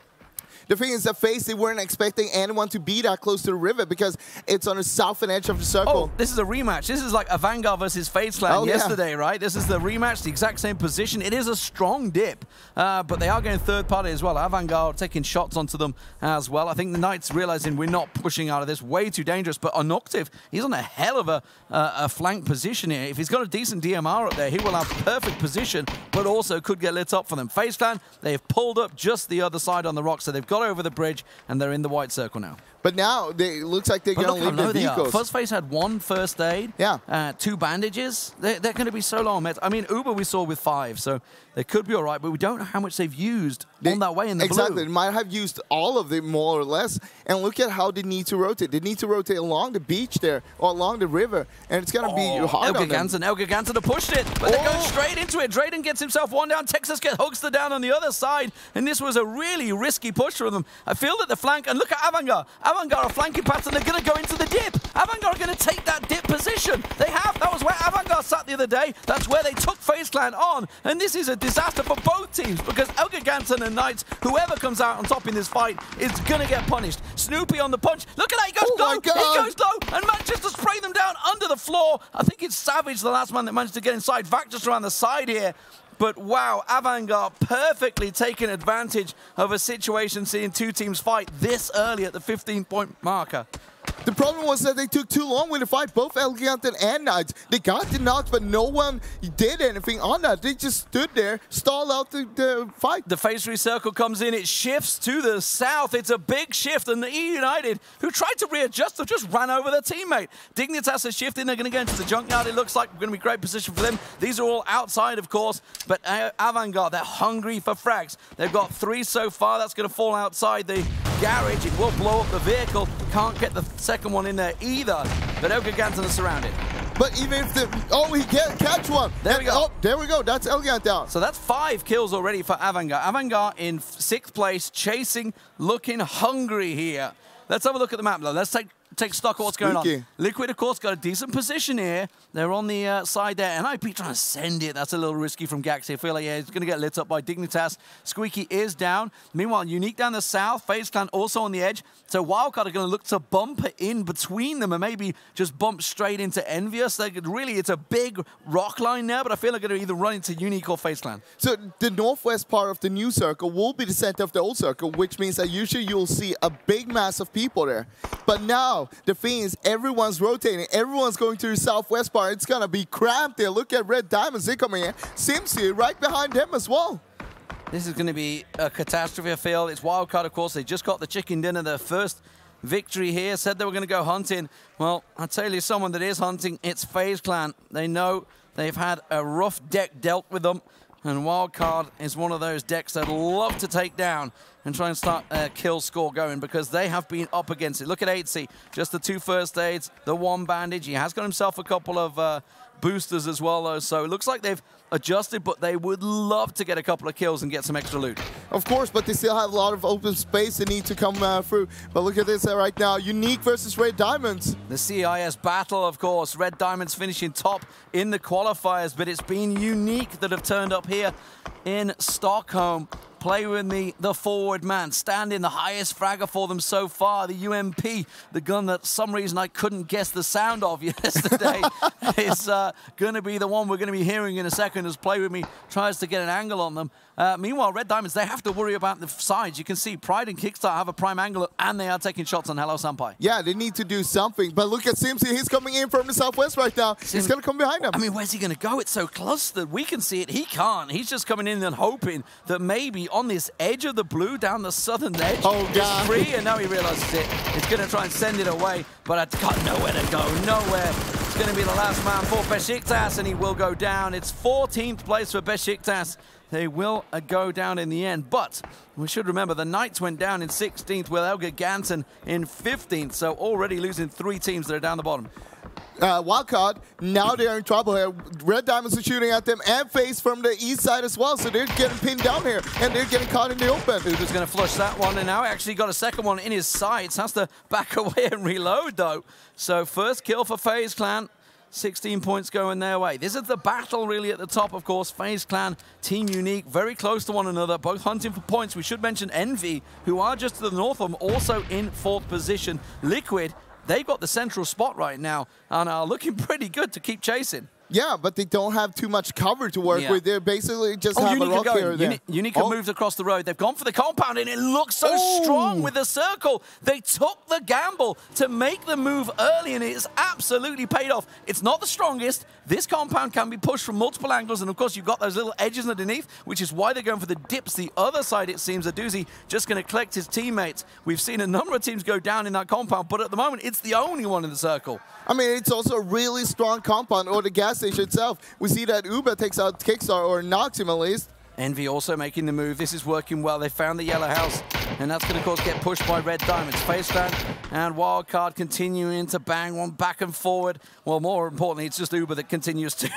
The thing is that FaZe, they weren't expecting anyone to be that close to the river because it's on the southern edge of the circle. Oh, this is a rematch. This is like a Vanguard versus Faceclan yesterday, right? This is the rematch, the exact same position. It is a strong dip, but they are going third party as well. Vanguard taking shots onto them as well. I think the Knights realizing we're not pushing out of this, way too dangerous, but Onoctive, he's on a hell of a flank position here. If he's got a decent DMR up there, he will have perfect position, but also could get lit up for them. Faceclan, they've pulled up just the other side on the rock, so they've got over the bridge, and they're in the white circle now. But now, it looks like they're going to leave their vehicles. Fuzzface had 1 first aid, 2 bandages. They're going to be so long. I mean, Uber we saw with 5, so they could be all right, but we don't know how much they've used on that way in the blue. Exactly. They might have used all of them, more or less. And look at how they need to rotate. They need to rotate along the beach there, or along the river, and it's going to be hard on them. El Gigante pushed it, but they're going straight into it. Drayden gets himself 1 down. Texas gets Hookster down on the other side, and this was a really risky push for them. I feel that the flank, and look at Avangard. Avangard are flanking pattern. They're going to go into the dip. Avangard are going to take that dip position. They have. That was where Avangard sat the other day. That's where they took Faceclan on, and this is a disaster for both teams because El Gigante and Knights, whoever comes out on top in this fight is going to get punished. Snoopy on the punch. Look at that. He goes low. He goes low and manages to spray them down under the floor. I think it's Savage, the last man that managed to get inside. Vac just around the side here. But wow, Avangard perfectly taking advantage of a situation seeing 2 teams fight this early at the 15-point marker. The problem was that they took too long with the fight, both El Gigante and Knights. They got the knocks, but no one did anything on that. They just stood there, stalled out the fight. The phase 3 circle comes in. It shifts to the south. It's a big shift, and the E United, who tried to readjust, have just ran over their teammate. Dignitas is shifting. They're going to go into the junkyard. It looks like going to be a great position for them. These are all outside, of course, but Avangard, they're hungry for frags. They've got 3 so far. That's going to fall outside the garage. It will blow up the vehicle. Can't get the second one in there either, but El Gigante is surrounded. But even if he can't catch one. There we go. Oh, there we go. That's El Gigante down. So that's 5 kills already for Avangard. Avangard in 6th place, chasing, looking hungry here. Let's have a look at the map, though. Let's take take stock of what's going on. Liquid, of course, got a decent position here. They're on the side there. NIP trying to send it. That's a little risky from Gaxi. I feel like, yeah, he's going to get lit up by Dignitas. Squeaky is down. Meanwhile, Unique down the south. FaZe Clan also on the edge. So Wildcard are going to look to bump it in between them and maybe just bump straight into Envious. Really, it's a big rock line there, but I feel like they're going to either run into Unique or FaZe Clan. So the northwest part of the new circle will be the center of the old circle, which means that usually you'll see a big mass of people there. But now, the thing is, everyone's rotating. Everyone's going to the southwest part. It's going to be cramped there. Look at Red Diamonds. They're coming in. Simsi right behind them as well. This is going to be a catastrophe, I feel. It's Wildcard, of course. They just got the chicken dinner, their first victory here. Said they were going to go hunting. Well, I'll tell you someone that is hunting. It's FaZe Clan. They know they've had a rough deck dealt with them. And Wildcard is one of those decks that love to take down and try and start a kill score going because they have been up against it. Look at 8C, just the 2 first aids, the 1 bandage. He has got himself a couple of boosters as well, though. So it looks like they've adjusted, but they would love to get a couple of kills and get some extra loot. Of course, but they still have a lot of open space they need to come through. But look at this right now. Unique versus Red Diamonds. The CIS battle, of course. Red Diamonds finishing top in the qualifiers, but it's been Unique that have turned up here in Stockholm. Play with me, the forward man, standing the highest fragger for them so far, the UMP, the gun that for some reason I couldn't guess the sound of yesterday, is going to be the one we're going to be hearing in a second as Play With Me tries to get an angle on them. Meanwhile, Red Diamonds, they have to worry about the sides. You can see Pride and Kickstart have a prime angle, and they are taking shots on Hello Senpai. Yeah, they need to do something. But look at Simsi. He's coming in from the southwest right now. He's going to come behind him. I mean, where's he going to go? It's so close that we can see it. He can't. He's just coming in and hoping that maybe on this edge of the blue down the southern edge, it's free, and now he realizes it. He's going to try and send it away, but I've got nowhere to go. Nowhere. It's going to be the last man for Besiktas, and he will go down. It's 14th place for Besiktas. They will go down in the end, but we should remember the Knights went down in 16th with Elga Gansen in 15th, so already losing 3 teams that are down the bottom. Wildcard, now they're in trouble here. Red Diamonds are shooting at them and FaZe from the east side as well, so they're getting pinned down here, and they're getting caught in the open. Uber's going to flush that one, and now actually got a second one in his sights. Has to back away and reload, though. So first kill for FaZe Clan. 16 points going their way. This is the battle really at the top, of course. FaZe Clan, Team Unique, very close to one another, both hunting for points. We should mention Envy, who are just to the north of them, also in 4th position. Liquid, they've got the central spot right now and are looking pretty good to keep chasing. Yeah, but they don't have too much cover to work with. They're basically just have a rock here or there. Unique have moved across the road. They've gone for the compound, and it looks so strong with the circle. They took the gamble to make the move early, and it's absolutely paid off. It's not the strongest. This compound can be pushed from multiple angles, and of course, you've got those little edges underneath, which is why they're going for the dips. The other side, it seems, Aduzi just going to collect his teammates. We've seen a number of teams go down in that compound, but at the moment, it's the only one in the circle. I mean, it's also a really strong compound, or the gas station itself. We see that Uber takes out Kickstar, or knocks him at least. Envy also making the move. This is working well. They found the yellow house, and that's going to, of course, get pushed by Red Diamonds. FaZe Clan and Wildcard continuing to bang one back and forward. Well, more importantly, it's just Uber that continues to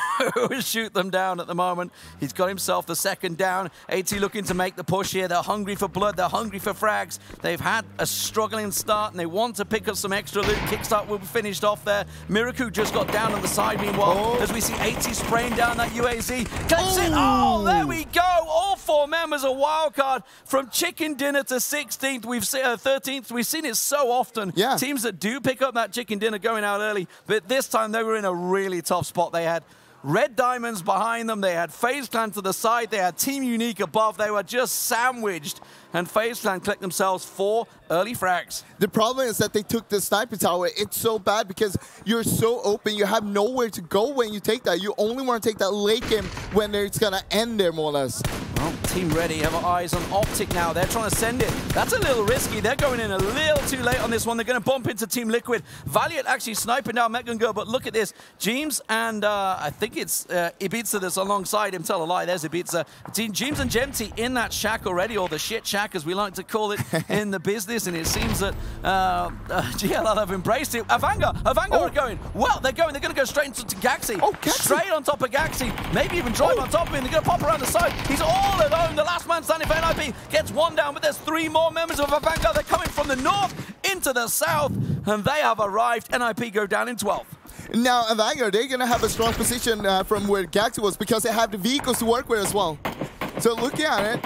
shoot them down at the moment. He's got himself the second down. AT looking to make the push here. They're hungry for blood. They're hungry for frags. They've had a struggling start, and they want to pick up some extra loot. Kickstart will be finished off there. Miraku just got down on the side, meanwhile, as we see AT spraying down that UAZ. Clips it. Oh, there we go. All 4 members of Wildcard from chicken dinner to 16th. We've seen 13th. We've seen it so often. Yeah. Teams that do pick up that chicken dinner going out early, but this time they were in a really tough spot. They had Red Diamonds behind them. They had FaZe Clan to the side. They had Team Unique above. They were just sandwiched, and FaZe Clan clicked themselves 4 early frags. The problem is that they took the sniper tower. It's so bad because you're so open. You have nowhere to go when you take that. You only want to take that late game when it's going to end there, more or less. Well, Team Ready have eyes on Optic now. They're trying to send it. That's a little risky. They're going in a little too late on this one. They're going to bump into Team Liquid. Valiant actually sniping down Megan Girl, but look at this. James and I think it's Ibiza that's alongside him. Tell a lie. There's Ibiza. James and Gemty in that shack already, or the shit shack as we like to call it in the business, and it seems that GLL have embraced it. Avanga are going. Well, they're going to go straight into Gaxi. Straight on top of Gaxi. Maybe even drive on top of him. They're going to pop around the side. He's all alone. The last man standing for NIP gets 1 down, but there's 3 more members of Avanga. They're coming from the north into to the south, and they have arrived. NIP go down in 12th. Now, Vanguard, they're going to have a strong position from where Galaxy was because they have the vehicles to work with as well. So looking at it,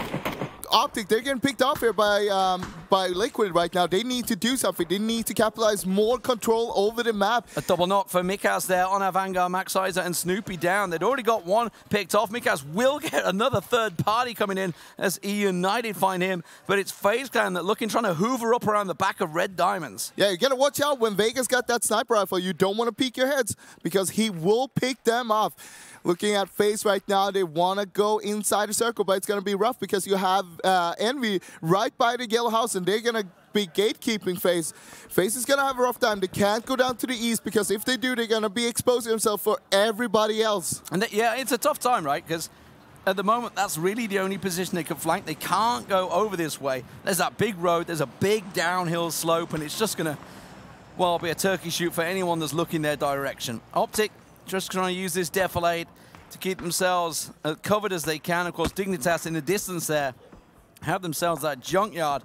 Optic, they're getting picked off here by Liquid right now. They need to do something. They need to capitalize more control over the map. A double knock for Mikaz there on our Vanguard, Maxizer and Snoopy down. They'd already got one picked off. Mikaz will get another third party coming in as E-United find him, but it's FaZe Clan that looking, trying to hoover up around the back of Red Diamonds. Yeah, you gotta watch out when Vegas got that sniper rifle. You don't want to peek your heads because he will pick them off. Looking at FaZe right now, they want to go inside the circle, but it's going to be rough because you have Envy right by the yellow house, and they're going to be gatekeeping FaZe. FaZe is going to have a rough time. They can't go down to the east because if they do, they're going to be exposing themselves for everybody else. And yeah, it's a tough time, right? Because at the moment, that's really the only position they can flank. They can't go over this way. There's that big road. There's a big downhill slope, and it's just going to, well, be a turkey shoot for anyone that's looking their direction. Optic just trying to use this defilade to keep themselves covered as they can. Of course, Dignitas in the distance there have themselves that junkyard.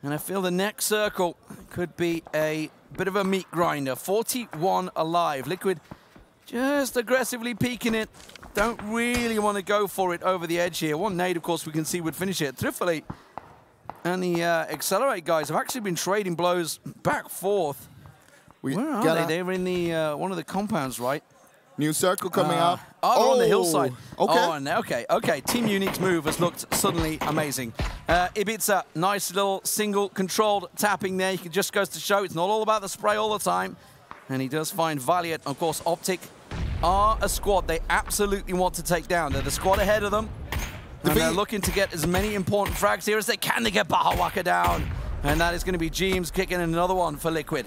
And I feel the next circle could be a bit of a meat grinder. 41 alive. Liquid just aggressively peeking it. Don't really want to go for it over the edge here. One nade, of course, we can see would finish it. Trifoli and the Accelerate guys have actually been trading blows back forth. Where are they? They're in the one of the compounds, right? New circle coming up. Oh, they're on the hillside. Okay. Okay. Team Unique's move has looked suddenly amazing. Ibiza, nice little single controlled tapping there. He just goes to show it's not all about the spray all the time. And he does find Valiant. Of course, Optic are a squad they absolutely want to take down. They're the squad ahead of them. And they're looking to get as many important frags here as they can to get Bahawaka down. And that is going to be James kicking another one for Liquid.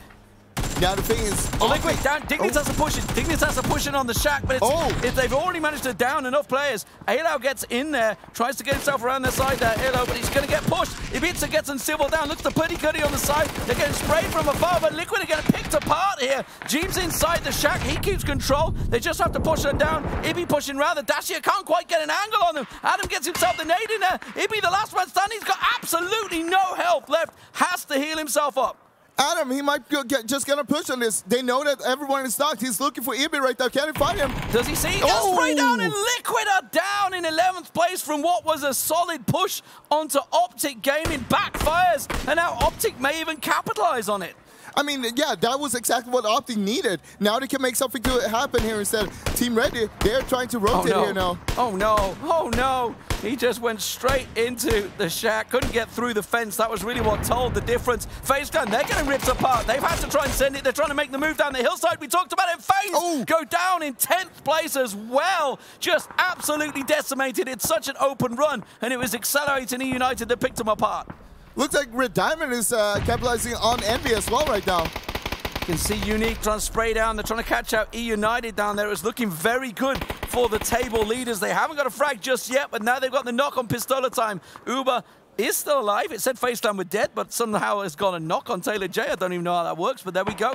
Now the thing is, Liquid down. Dignitas are pushing. Dignitas are pushing on the shack, but if they've already managed to down enough players, Alo gets in there, tries to get himself around their side there, Alo, but he's going to get pushed. Ibiza gets on Civil down, looks to Putty Cuddy on the side. They're getting sprayed from afar, but Liquid are getting picked apart here. James inside the shack, he keeps control. They just have to push them down. Ibi pushing rather. Dashia can't quite get an angle on them. Adam gets himself the nade in there. Ibi, the last man standing, he's got absolutely no health left. Has to heal himself up. Adam, he might just gonna push on this. They know that everyone is knocked. He's looking for Ibi right now. Can he find him? Does he see? He gets sprayed down, and Liquid are down in 11th place from what was a solid push onto Optic Gaming. Backfires, and now Optic may even capitalize on it. I mean, yeah, that was exactly what Optic needed. Now they can make something to happen here instead. Team Ready, they're trying to rotate here now. Oh no, oh no. He just went straight into the shack. Couldn't get through the fence. That was really what told the difference. FaZe Clan, they're getting ripped apart. They've had to try and send it. They're trying to make the move down the hillside. We talked about it. FaZe go down in 10th place as well. Just absolutely decimated. It's such an open run, and it was Accelerating E-United that picked them apart. Looks like Red Diamond is capitalizing on Envy as well right now. You can see Unique trying to spray down. They're trying to catch out E-United down there. It was looking very good for the table leaders. They haven't got a frag just yet, but now they've got the knock on Pistola time. Uber is still alive. It said FaceTime were dead, but somehow has got a knock on Taylor J. I don't even know how that works, but there we go.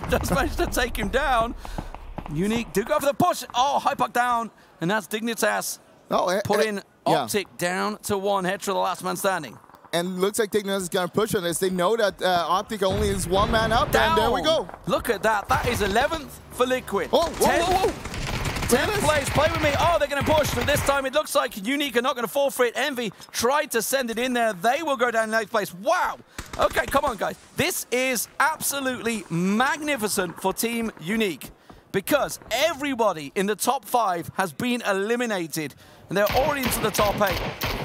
Does manage to take him down. Unique do go for the push. Oh, high puck down, and that's Dignitas putting Optic down to 1. Hetra, the last man standing. And looks like Dignitas is going to push on this. They know that Optic only is one man up, and there we go. Look at that. That is 11th for Liquid. 10th place. Play with me. Oh, they're going to push. But this time it looks like Unique are not going to fall for it. Envy tried to send it in there. They will go down in 8th place. Wow. Okay, come on, guys. This is absolutely magnificent for Team Unique because everybody in the top 5 has been eliminated. And they're already into the top 8.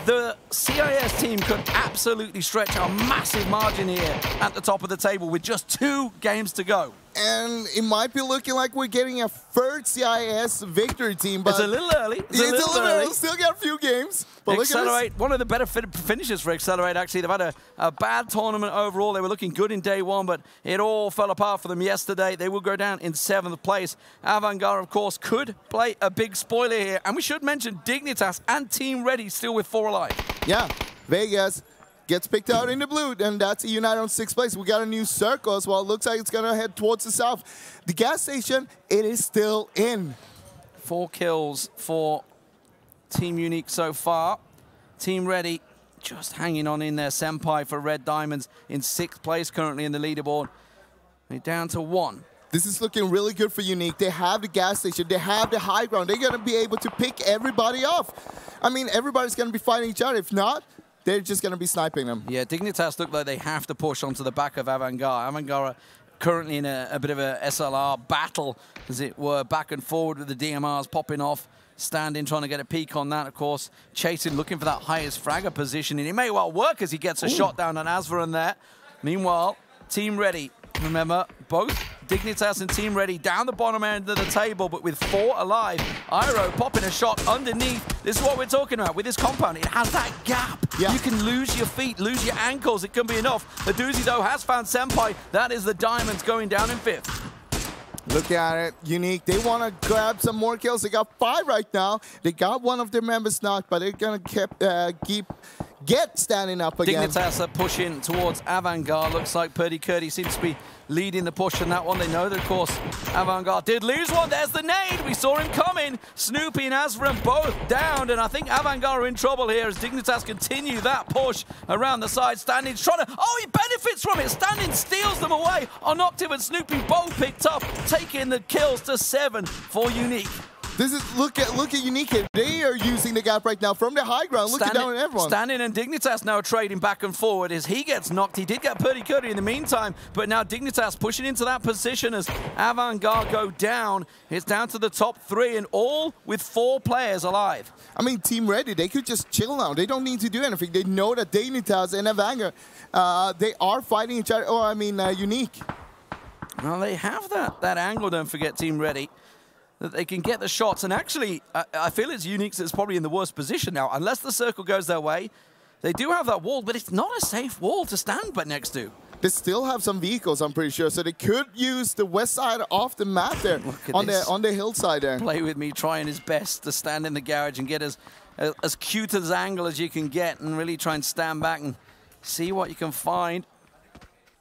The CIS team could absolutely stretch a massive margin here at the top of the table with just 2 games to go. And it might be looking like we're getting a third CIS victory team, but it's a little early. It's a little early. Still got a few games. But Accelerate, one of the better finishes for Accelerate, actually. They've had a bad tournament overall. They were looking good in day 1, but it all fell apart for them yesterday. They will go down in 7th place. Avangard, of course, could play a big spoiler here. And we should mention Dignitas and Team Ready still with 4 alive. Yeah, Vegas gets picked out in the blue, and that's E-United on 6th place. We got a new circle as well. Looks like it's going to head towards the south. The gas station, it is still in. 4 kills for Team Unique so far. Team Ready just hanging on in there. Senpai for Red Diamonds in 6th place currently in the leaderboard. They're down to 1. This is looking really good for Unique. They have the gas station. They have the high ground. They're going to be able to pick everybody off. I mean, everybody's going to be fighting each other. If not, they're just going to be sniping them. Yeah, Dignitas look like they have to push onto the back of Avangard. Avangard currently in a bit of a SLR battle, as it were, back and forward with the DMRs popping off. Standing, trying to get a peek on that, of course. Chasing, looking for that highest fragger position, and it may well work as he gets a shot down on Asveron there. Meanwhile, Team Ready, remember, both Dignitas and Team Ready down the bottom end of the table, but with 4 alive. Iroh popping a shot underneath. This is what we're talking about with this compound. It has that gap. Yeah. You can lose your feet, lose your ankles. It can be enough. The Doozy, though, has found Senpai. That is the Diamonds going down in 5th. Look at it, Unique. They want to grab some more kills. They got 5 right now. They got one of their members knocked, but they're going to get standing up again. Dignitas are pushing towards Avangard. Looks like Purdy Curdy seems to be leading the push on that one. They know that, of course, Avangard did lose one. There's the nade. We saw him coming. Snoopy and Asveron both downed, and I think Avangard are in trouble here as Dignitas continue that push around the side. Standing's trying to... Oh, he benefits from it. Standing steals them away. Onoctive and Snoopy both picked up, taking the kills to 7 for Unique. This is look at Unique here. They are using the gap right now from the high ground, looking down at everyone. Standing and Dignitas now trading back and forward as he gets knocked. He did get Purdy Curdy in the meantime, but now Dignitas pushing into that position as Avangard go down. It's down to the top 3 and all with 4 players alive. I mean, Team Ready, they could just chill now. They don't need to do anything. They know that Dignitas and Avangard, they are fighting each other. Oh, I mean, Unique. Well, they have that angle, don't forget, Team Ready, that they can get the shots. And actually, I feel it's Unique that's probably in the worst position now. Unless the circle goes their way, they do have that wall, but it's not a safe wall to stand but next to. They still have some vehicles, I'm pretty sure, so they could use the west side off the map there, on the hillside there. Play with me, trying his best to stand in the garage and get as cute as angle as you can get, and really try and stand back and see what you can find.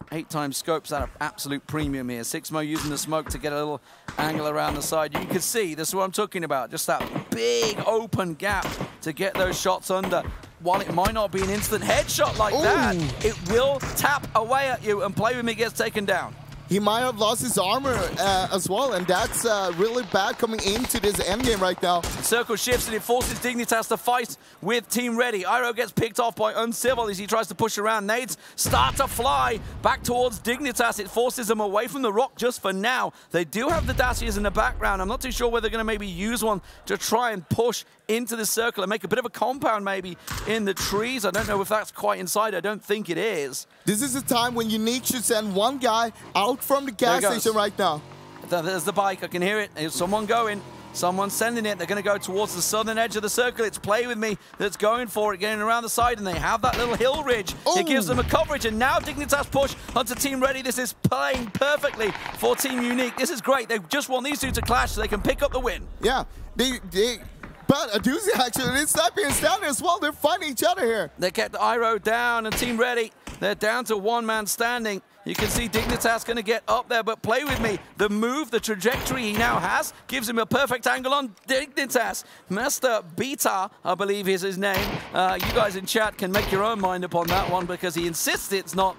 8x scopes at an absolute premium here. Sixmo using the smoke to get a little angle around the side. You can see, this is what I'm talking about, just that big open gap to get those shots under. While it might not be an instant headshot like that, it will tap away at you, and Play With Me gets taken down. He might have lost his armor as well, and that's really bad coming into this endgame right now. Circle shifts, and it forces Dignitas to fight with Team Ready. Iroh gets picked off by Uncivil as he tries to push around. Nades start to fly back towards Dignitas. It forces them away from the rock just for now. They do have the Dacias in the background. I'm not too sure whether they're going to maybe use one to try and push into the circle and make a bit of a compound maybe in the trees. I don't know if that's quite inside. I don't think it is. This is a time when Unique should send one guy out from the gas station right now. There's the bike. I can hear it. There's someone going. Someone's sending it. They're going to go towards the southern edge of the circle. It's Play With Me that's going for it, getting around the side, and they have that little hill ridge. It gives them a coverage, and now Dignitas push onto Team Ready. This is playing perfectly for Team Unique. This is great. They just want these two to clash so they can pick up the win. Yeah, but a doozy actually, it's not being standing as well. They're fighting each other here. They kept Iroh down, and Team Ready, they're down to one man standing. You can see Dignitas going to get up there, but Play With Me, the move, the trajectory he now has, gives him a perfect angle on Dignitas. Master Beta, I believe is his name. You guys in chat can make your own mind upon that one, because he insists it's not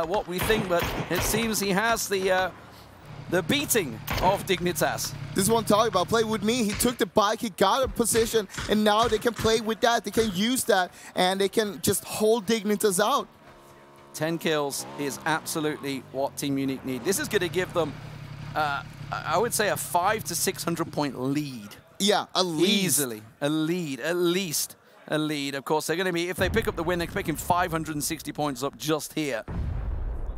what we think, but it seems he has the beating of Dignitas. This is what I'm talking about. Play With Me. He took the bike, he got a position, and now they can play with that. They can use that, and they can just hold Dignitas out. 10 kills is absolutely what Team Unique need. This is going to give them, I would say, a 500 to 600 point lead. Yeah, at least. Easily. A lead, at least a lead. Of course, they're going to be, if they pick up the win, they're picking 560 points up just here.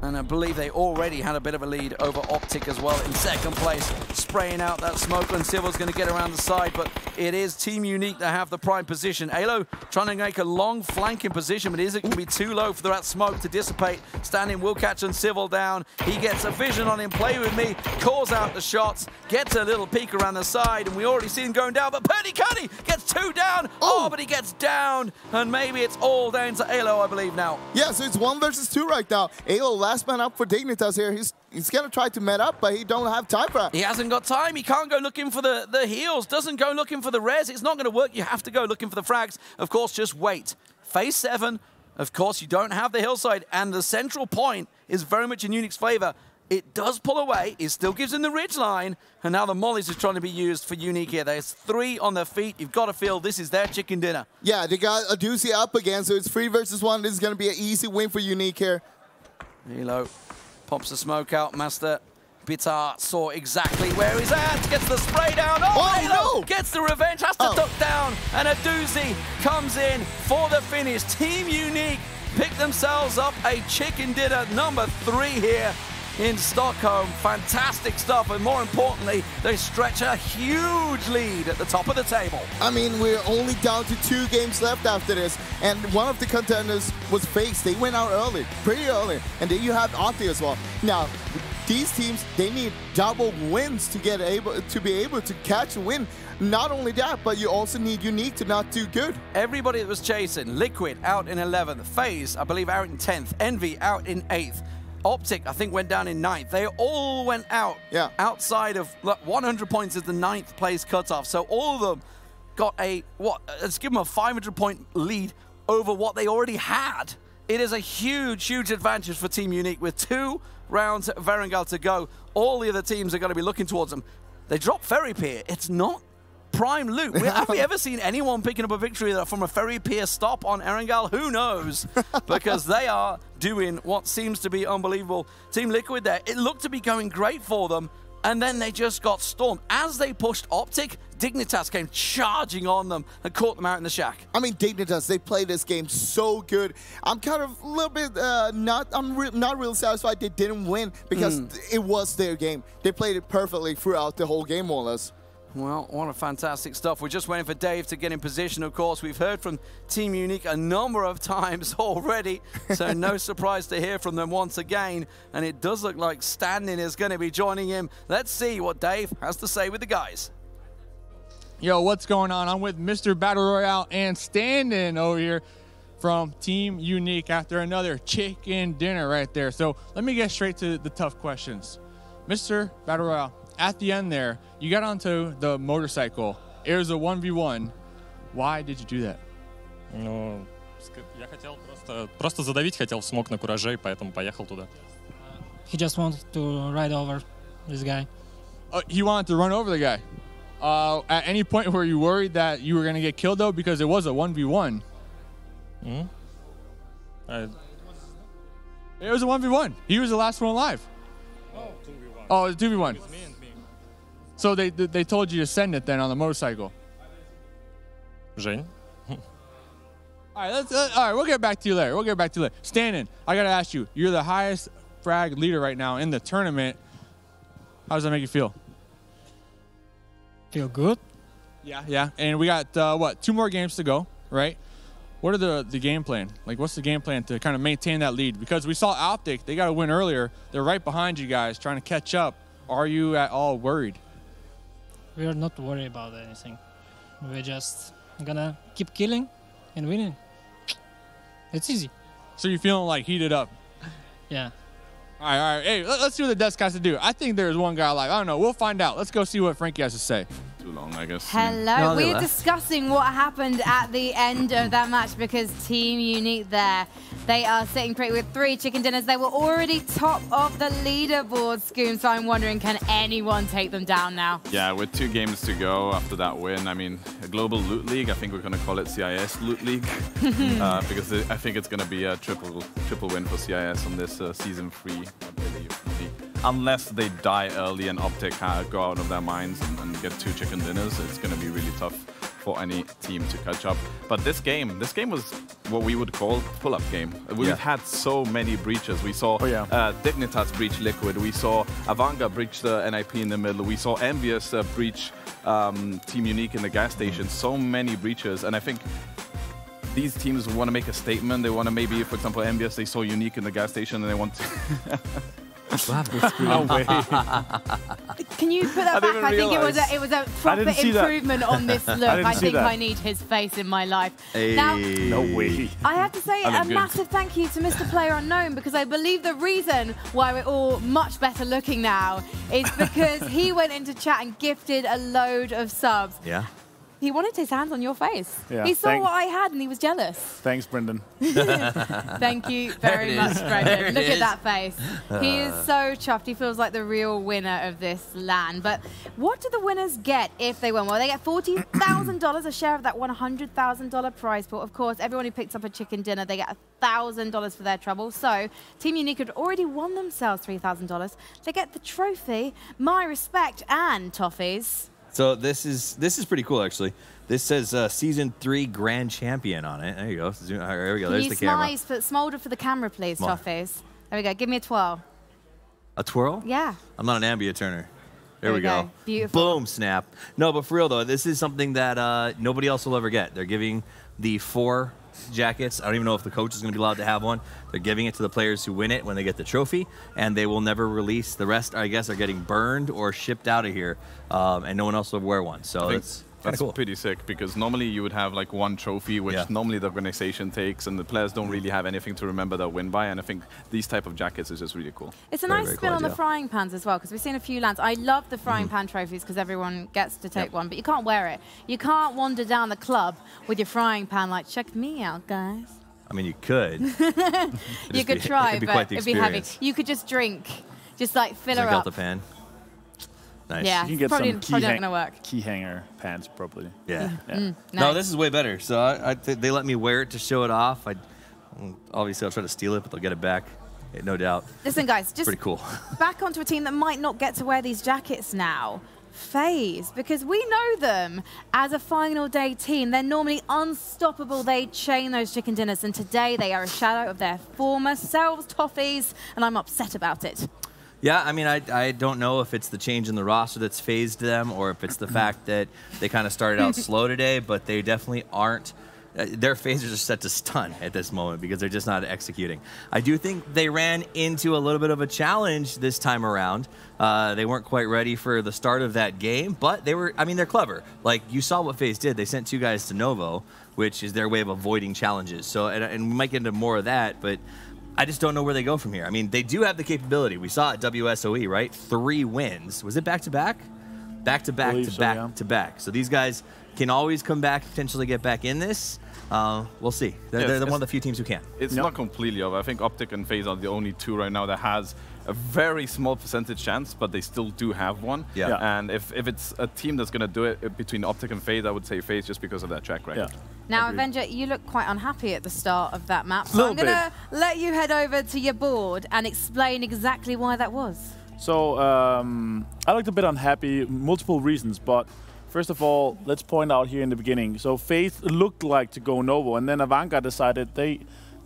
And I believe they already had a bit of a lead over Optic as well in second place, spraying out that smoke. And Civil's going to get around the side, but it is Team Unique that have the prime position. Alo trying to make a long flanking position, but is it going to be too low for that smoke to dissipate? Standing will catch Uncivil down. He gets a vision on him. Play With Me, calls out the shots, gets a little peek around the side, and we already see him going down, but Purdy Curdy gets 2 down. Oh, but he gets down, and maybe it's all down to Alo, I believe, now. Yeah, so it's 1 versus 2 right now. Alo, last man up for Dignitas here. He's going to try to met up, but he don't have time for it. He hasn't got time. He can't go looking for the heals. Doesn't go looking for the res. It's not going to work. You have to go looking for the frags. Of course, just wait. Phase 7 Of course, you don't have the hillside, and the central point is very much in Unique's favor. It does pull away. It still gives him the ridge line, and now the mollies are trying to be used for Unique here. There's 3 on their feet. You've got to feel this is their chicken dinner. Yeah, they got a doozy up again, so it's 3 versus 1. This is going to be an easy win for Unique here. Hilo pops the smoke out. Master Bitar saw exactly where he's at. Gets the spray down. Oh, Hilo gets the revenge. Has to duck down. And a doozy comes in for the finish. Team Unique pick themselves up a chicken dinner number 3 here in Stockholm. Fantastic stuff. And more importantly, they stretch a huge lead at the top of the table. I mean, we're only down to 2 games left after this. And one of the contenders was FaZe. They went out early, pretty early. And then you have Opti as well. Now, these teams, they need double wins to be able to catch a win. Not only that, but you also need Unique to not do good. Everybody that was chasing, Liquid out in 11th, FaZe, I believe, out in 10th, Envy out in 8th, Optic, I think, went down in 9th. They all went out outside of 100 points is the 9th place cutoff. So all of them got let's give them a 500-point lead over what they already had. It is a huge, huge advantage for Team Unique with 2 rounds of Erangel to go. All the other teams are going to be looking towards them. They drop Ferry Pier. It's not prime loot. Have we ever seen anyone picking up a victory from a Ferry Pier stop on Erangel? Who knows? Because they are doing what seems to be unbelievable. Team Liquid there, it looked to be going great for them, and then they just got stormed. As they pushed Optic, Dignitas came charging on them and caught them out in the shack. I mean, Dignitas, they played this game so good. I'm kind of a little bit not real satisfied they didn't win because it was their game. They played it perfectly throughout the whole game, more or less. Well, what a fantastic stuff. We're just waiting for Dave to get in position, of course. We've heard from Team Unique a number of times already, so no surprise to hear from them once again. And it does look like Standing is going to be joining him. Let's see what Dave has to say with the guys. Yo, what's going on? I'm with Mr. Battle Royale and Standing over here from Team Unique after another chicken dinner right there. So let me get straight to the tough questions. Mr. Battle Royale, at the end there, you got onto the motorcycle. It was a 1v1. Why did you do that? Ну, я хотел просто задавить, хотел в смог на кураже, поэтому поехал туда. He just wanted to ride over this guy. He wanted to run over the guy. At any point were you worried that you were going to get killed, though, because it was a 1v1? It was a 1v1. He was the last one alive. Oh, 2v1. Oh, it was 2v1. It's me and me. So they told you to send it then on the motorcycle. Жень? All right, we'll get back to you later. Standing, I got to ask you, you're the highest frag leader right now in the tournament. How does that make you feel? Feel good? Yeah. And we got, 2 more games to go, right? What are the game plan? Like, what's the game plan to kind of maintain that lead? Because we saw Optic, they got to win earlier. They're right behind you guys, trying to catch up. Are you at all worried? We are not worried about anything. We're just gonna keep killing and winning. It's easy. So you're feeling like heated up? Yeah. All right. Hey, let's see what the Desk has to do. I think there's one guy alive. I don't know. We'll find out. Let's go see what Frankie has to say. Too long, I guess. Hello. We're discussing what happened at the end of that match because Team Unique there, they are sitting pretty with 3 chicken dinners. They were already top of the leaderboard, Scoom, so I'm wondering, can anyone take them down now? Yeah, with 2 games to go after that win, I mean, a global loot league, I think we're going to call it CIS loot league because I think it's going to be a triple win for CIS on this season 3, I believe. Unless they die early and Optic go out of their minds and get 2 chicken dinners, it's going to be really tough for any team to catch up. But this game was what we would call pull-up game. We've had so many breaches. We saw Dignitas breach Liquid. We saw Avanga breach the NIP in the middle. We saw Envious breach Team Unique in the gas station. So many breaches. And I think these teams want to make a statement. They want to maybe, for example, Envious, they saw Unique in the gas station and they want to... No way. Can you put that back? I think it was a proper improvement on this look. I think I need his face in my life. Hey. Now, no way. I have to say a massive thank you to Mr. Player Unknown because I believe the reason why we're all much better looking now is because he went into chat and gifted a load of subs. Yeah. he wanted his hands on your face. Yeah, he saw what I had and he was jealous. Thanks, Brendan. Thank you very much, Brendan. Look at that face. He is so chuffed. He feels like the real winner of this LAN. But what do the winners get if they win? Well, they get $40,000, a share of that $100,000 prize pool. Of course, everyone who picks up a chicken dinner, they get $1,000 for their trouble. So Team Unique had already won themselves $3,000. They get the trophy, my respect, and toffees. So this is pretty cool, actually. This says Season 3 Grand Champion on it. There you go. There we go. There's the camera. Smolder for the camera, please, toffees. There we go. Give me a twirl. A twirl? Yeah. I'm not an ambient turner. There we go. Beautiful. Boom, snap. No, but for real, though, this is something that nobody else will ever get. They're giving the 4 jackets. I don't even know if the coach is going to be allowed to have one. They're giving it to the players who win it when they get the trophy, and they will never release. The rest, I guess, are getting burned or shipped out of here, and no one else will wear one. So that's cool. Pretty sick, because normally you would have like one trophy, which normally the organization takes, and the players don't really have anything to remember their win by. And I think these type of jackets is just really cool. It's a nice spin on the frying pans as well, because we've seen a few lands. I love the frying pan trophies because everyone gets to take one, but you can't wear it. You can't wander down the club with your frying pan like, check me out, guys. I mean, you could. You could try, but it'd be heavy. You could just drink, just like fill her up. Out the pan. Nice. Yeah, you can get probably some not gonna work. key hanger pants, probably. Yeah. Nice. No, this is way better. So they let me wear it to show it off. Obviously, I'll try to steal it, but they'll get it back, no doubt. Listen, guys, just pretty cool. Back onto a team that might not get to wear these jackets now. FaZe, because we know them as a final day team. They're normally unstoppable. They chain those chicken dinners, and today they are a shadow of their former selves, toffees, and I'm upset about it. Yeah, I mean, I don't know if it's the change in the roster that's phased them or if it's the fact that they kind of started out slow today, but they definitely aren't. Their phasers are set to stun at this moment because they're just not executing. I do think they ran into a little bit of a challenge this time around. They weren't quite ready for the start of that game, but they were, I mean, they're clever. Like, you saw what FaZe did. They sent 2 guys to Novo, which is their way of avoiding challenges. So, and we might get into more of that, but I just don't know where they go from here. I mean, they do have the capability. We saw at WSOE, right? 3 wins. Was it back-to-back? Back-to-back to back-to-back. So these guys can always come back, potentially get back in this. We'll see. They're one of the few teams who can. It's not completely over. I think Optic and FaZe are the only 2 right now that has a very small percentage chance, but they still do have one. Yeah. And if it's a team that's going to do it between Optic and FaZe, I would say FaZe just because of that track record. Yeah. Now, Avenger, you look quite unhappy at the start of that map, so I'm going to let you head over to your board and explain exactly why that was. So, I looked a bit unhappy, multiple reasons, but first of all, let's point out here in the beginning. So, FaZe looked like to go Novo, and then Avanga decided they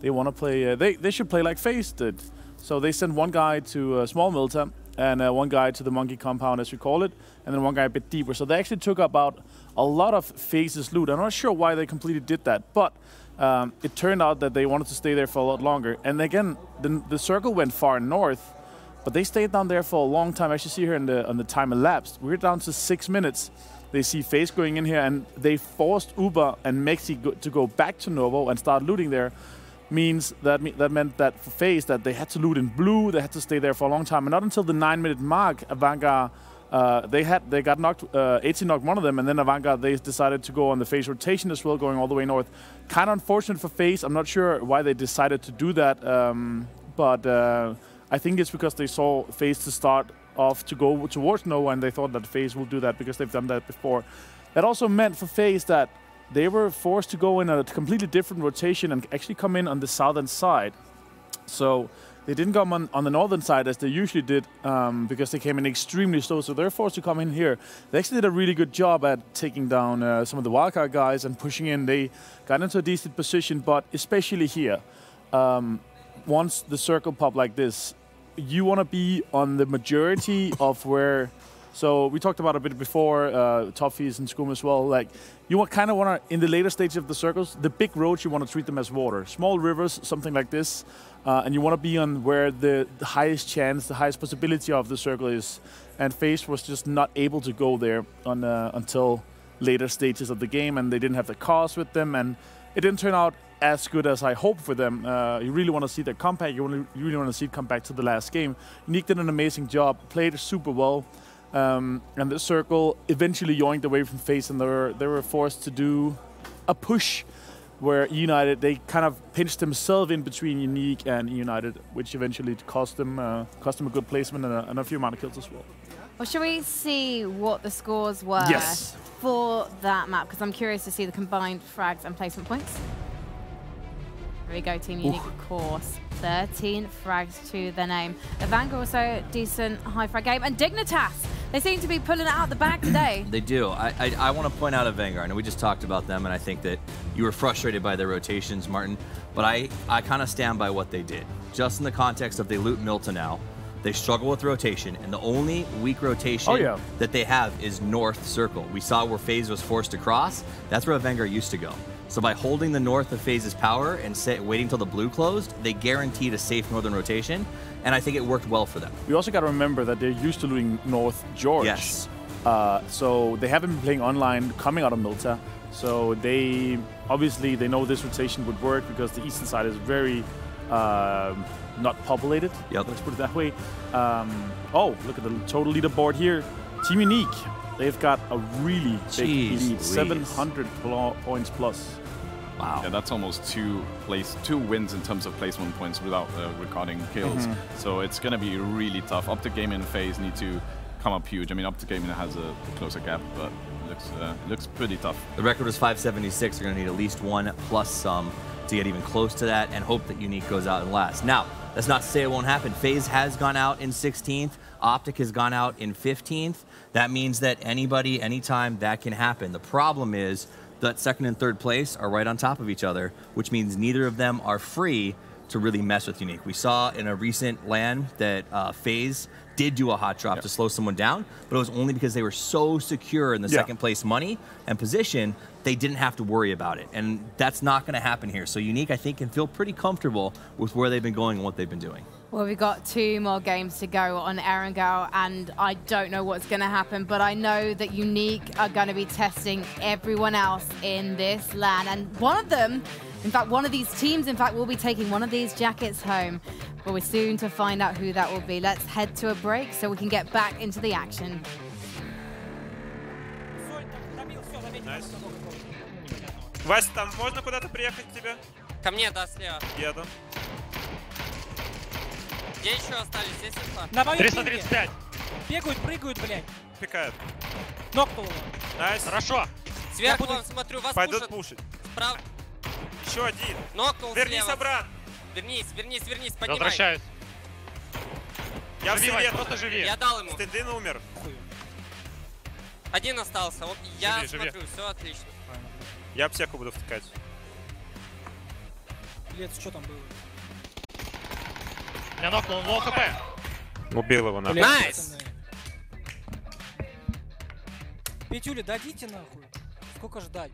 want to play, they should play like FaZe did. So they sent 1 guy to Small Milta, and 1 guy to the Monkey Compound, as we call it, and then 1 guy a bit deeper. So they actually took about a lot of FaZe's loot. I'm not sure why they completely did that, but it turned out that they wanted to stay there for a lot longer. And again, the circle went far north, but they stayed down there for a long time. As you see here on the time elapsed, we're down to 6 minutes. They see FaZe going in here, and they forced Uber and Mexi to go back to Novo and start looting there. That meant that for FaZe that they had to loot in blue, they had to stay there for a long time, and not until the 9-minute mark, Avanga they got knocked. 80 knocked one of them, and then Avanga they decided to go on the FaZe rotation as well, going all the way north. Kind of unfortunate for FaZe. I'm not sure why they decided to do that, but I think it's because they saw FaZe to start off to go towards Nova, and they thought that FaZe will do that because they've done that before. That also meant for FaZe that they were forced to go in a completely different rotation and actually come in on the southern side. So they didn't come on the northern side as they usually did because they came in extremely slow. So they're forced to come in here. They actually did a really good job at taking down some of the wildcard guys and pushing in. They got into a decent position, but especially here, once the circle pop like this, you want to be on the majority of where. So we talked about a bit before, Toffees and Skoom as well. Like you kind of want to, in the later stage of the circles, the big roads, you want to treat them as water. Small rivers, something like this. And you want to be on where the highest chance, the highest possibility of the circle is. And FaZe was just not able to go there on, until later stages of the game. And they didn't have the cars with them. And it didn't turn out as good as I hoped for them. You really want to see their comeback. You really want to see it come back to the last game. Unique did an amazing job, played super well. And the circle eventually yoinked away from FaZe, and they were forced to do a push where United, they kind of pinched themselves in between Unique and United, which eventually cost them a good placement and a few amount of kills as well. Well, shall we see what the scores were for that map? Because I'm curious to see the combined frags and placement points. Here we go, Team Unique, of course. 13 frags to their name. The Vanguard also decent high frag game. And Dignitas, they seem to be pulling it out the bag today. They do. I want to point out a Vanguard, and we just talked about them, and I think that you were frustrated by their rotations, Martin, but I kind of stand by what they did. Just in the context of they loot Milta now, they struggle with rotation, and the only weak rotation that they have is North Circle. We saw where FaZe was forced to cross. That's where a Vanguard used to go. So by holding the north of FaZe's power and waiting till the blue closed, they guaranteed a safe northern rotation, and I think it worked well for them. We also got to remember that they're used to looting North George. Yes. So they haven't been playing online coming out of Milta. So they obviously know this rotation would work because the eastern side is very not populated. Let's put it that way. Oh, look at the total leaderboard here. Team Unique, they've got a really big lead, 700 points plus. Wow. Yeah, that's almost two wins in terms of placement points without recording kills. So it's going to be really tough. Optic Gaming and FaZe need to come up huge. I mean, Optic Gaming has a closer gap, but it looks pretty tough. The record was 576. They're going to need at least one plus some to get even close to that and hope that Unique goes out and last. Now, that's not to say it won't happen. FaZe has gone out in 16th. Optic has gone out in 15th. That means that anybody, anytime, that can happen. The problem is that second and third place are right on top of each other, which means neither of them are free to really mess with Unique. We saw in a recent LAN that FaZe did do a hot drop to slow someone down, but it was only because they were so secure in the second place money and position, they didn't have to worry about it. And that's not going to happen here. So Unique, I think, can feel pretty comfortable with where they've been going and what they've been doing. Well, we've got 2 more games to go on Erangel, and I don't know what's going to happen, but I know that Unique are going to be testing everyone else in this LAN. And one of them, in fact, one of these teams, in fact, will be taking one of these jackets home. But we're soon to find out who that will be. Let's head to a break so we can get back into the action. Nice. Вась, там можно куда-то приехать тебе? Ко мне, да, слева. Еду. Где еще остались? Здесь инфа. На мою 335. Бегают, прыгают, блядь. Пикают. Нокнул его. Найс. Хорошо. Сверху вам смотрю, вас пойдут пушить. Справа. Еще один. Нокнул Вернись слева. обратно. Вернись, поднимай. Возвращаюсь. Я в стене, просто живи. Я дал ему. Стендин умер. Один остался. Я живи. смотрю, все отлично. Я аптеку буду втыкать. Лец, что там было? Я нокнул, лоу хп. Убил его нахуй. Найс! Петюли, дадите нахуй. Сколько ждать?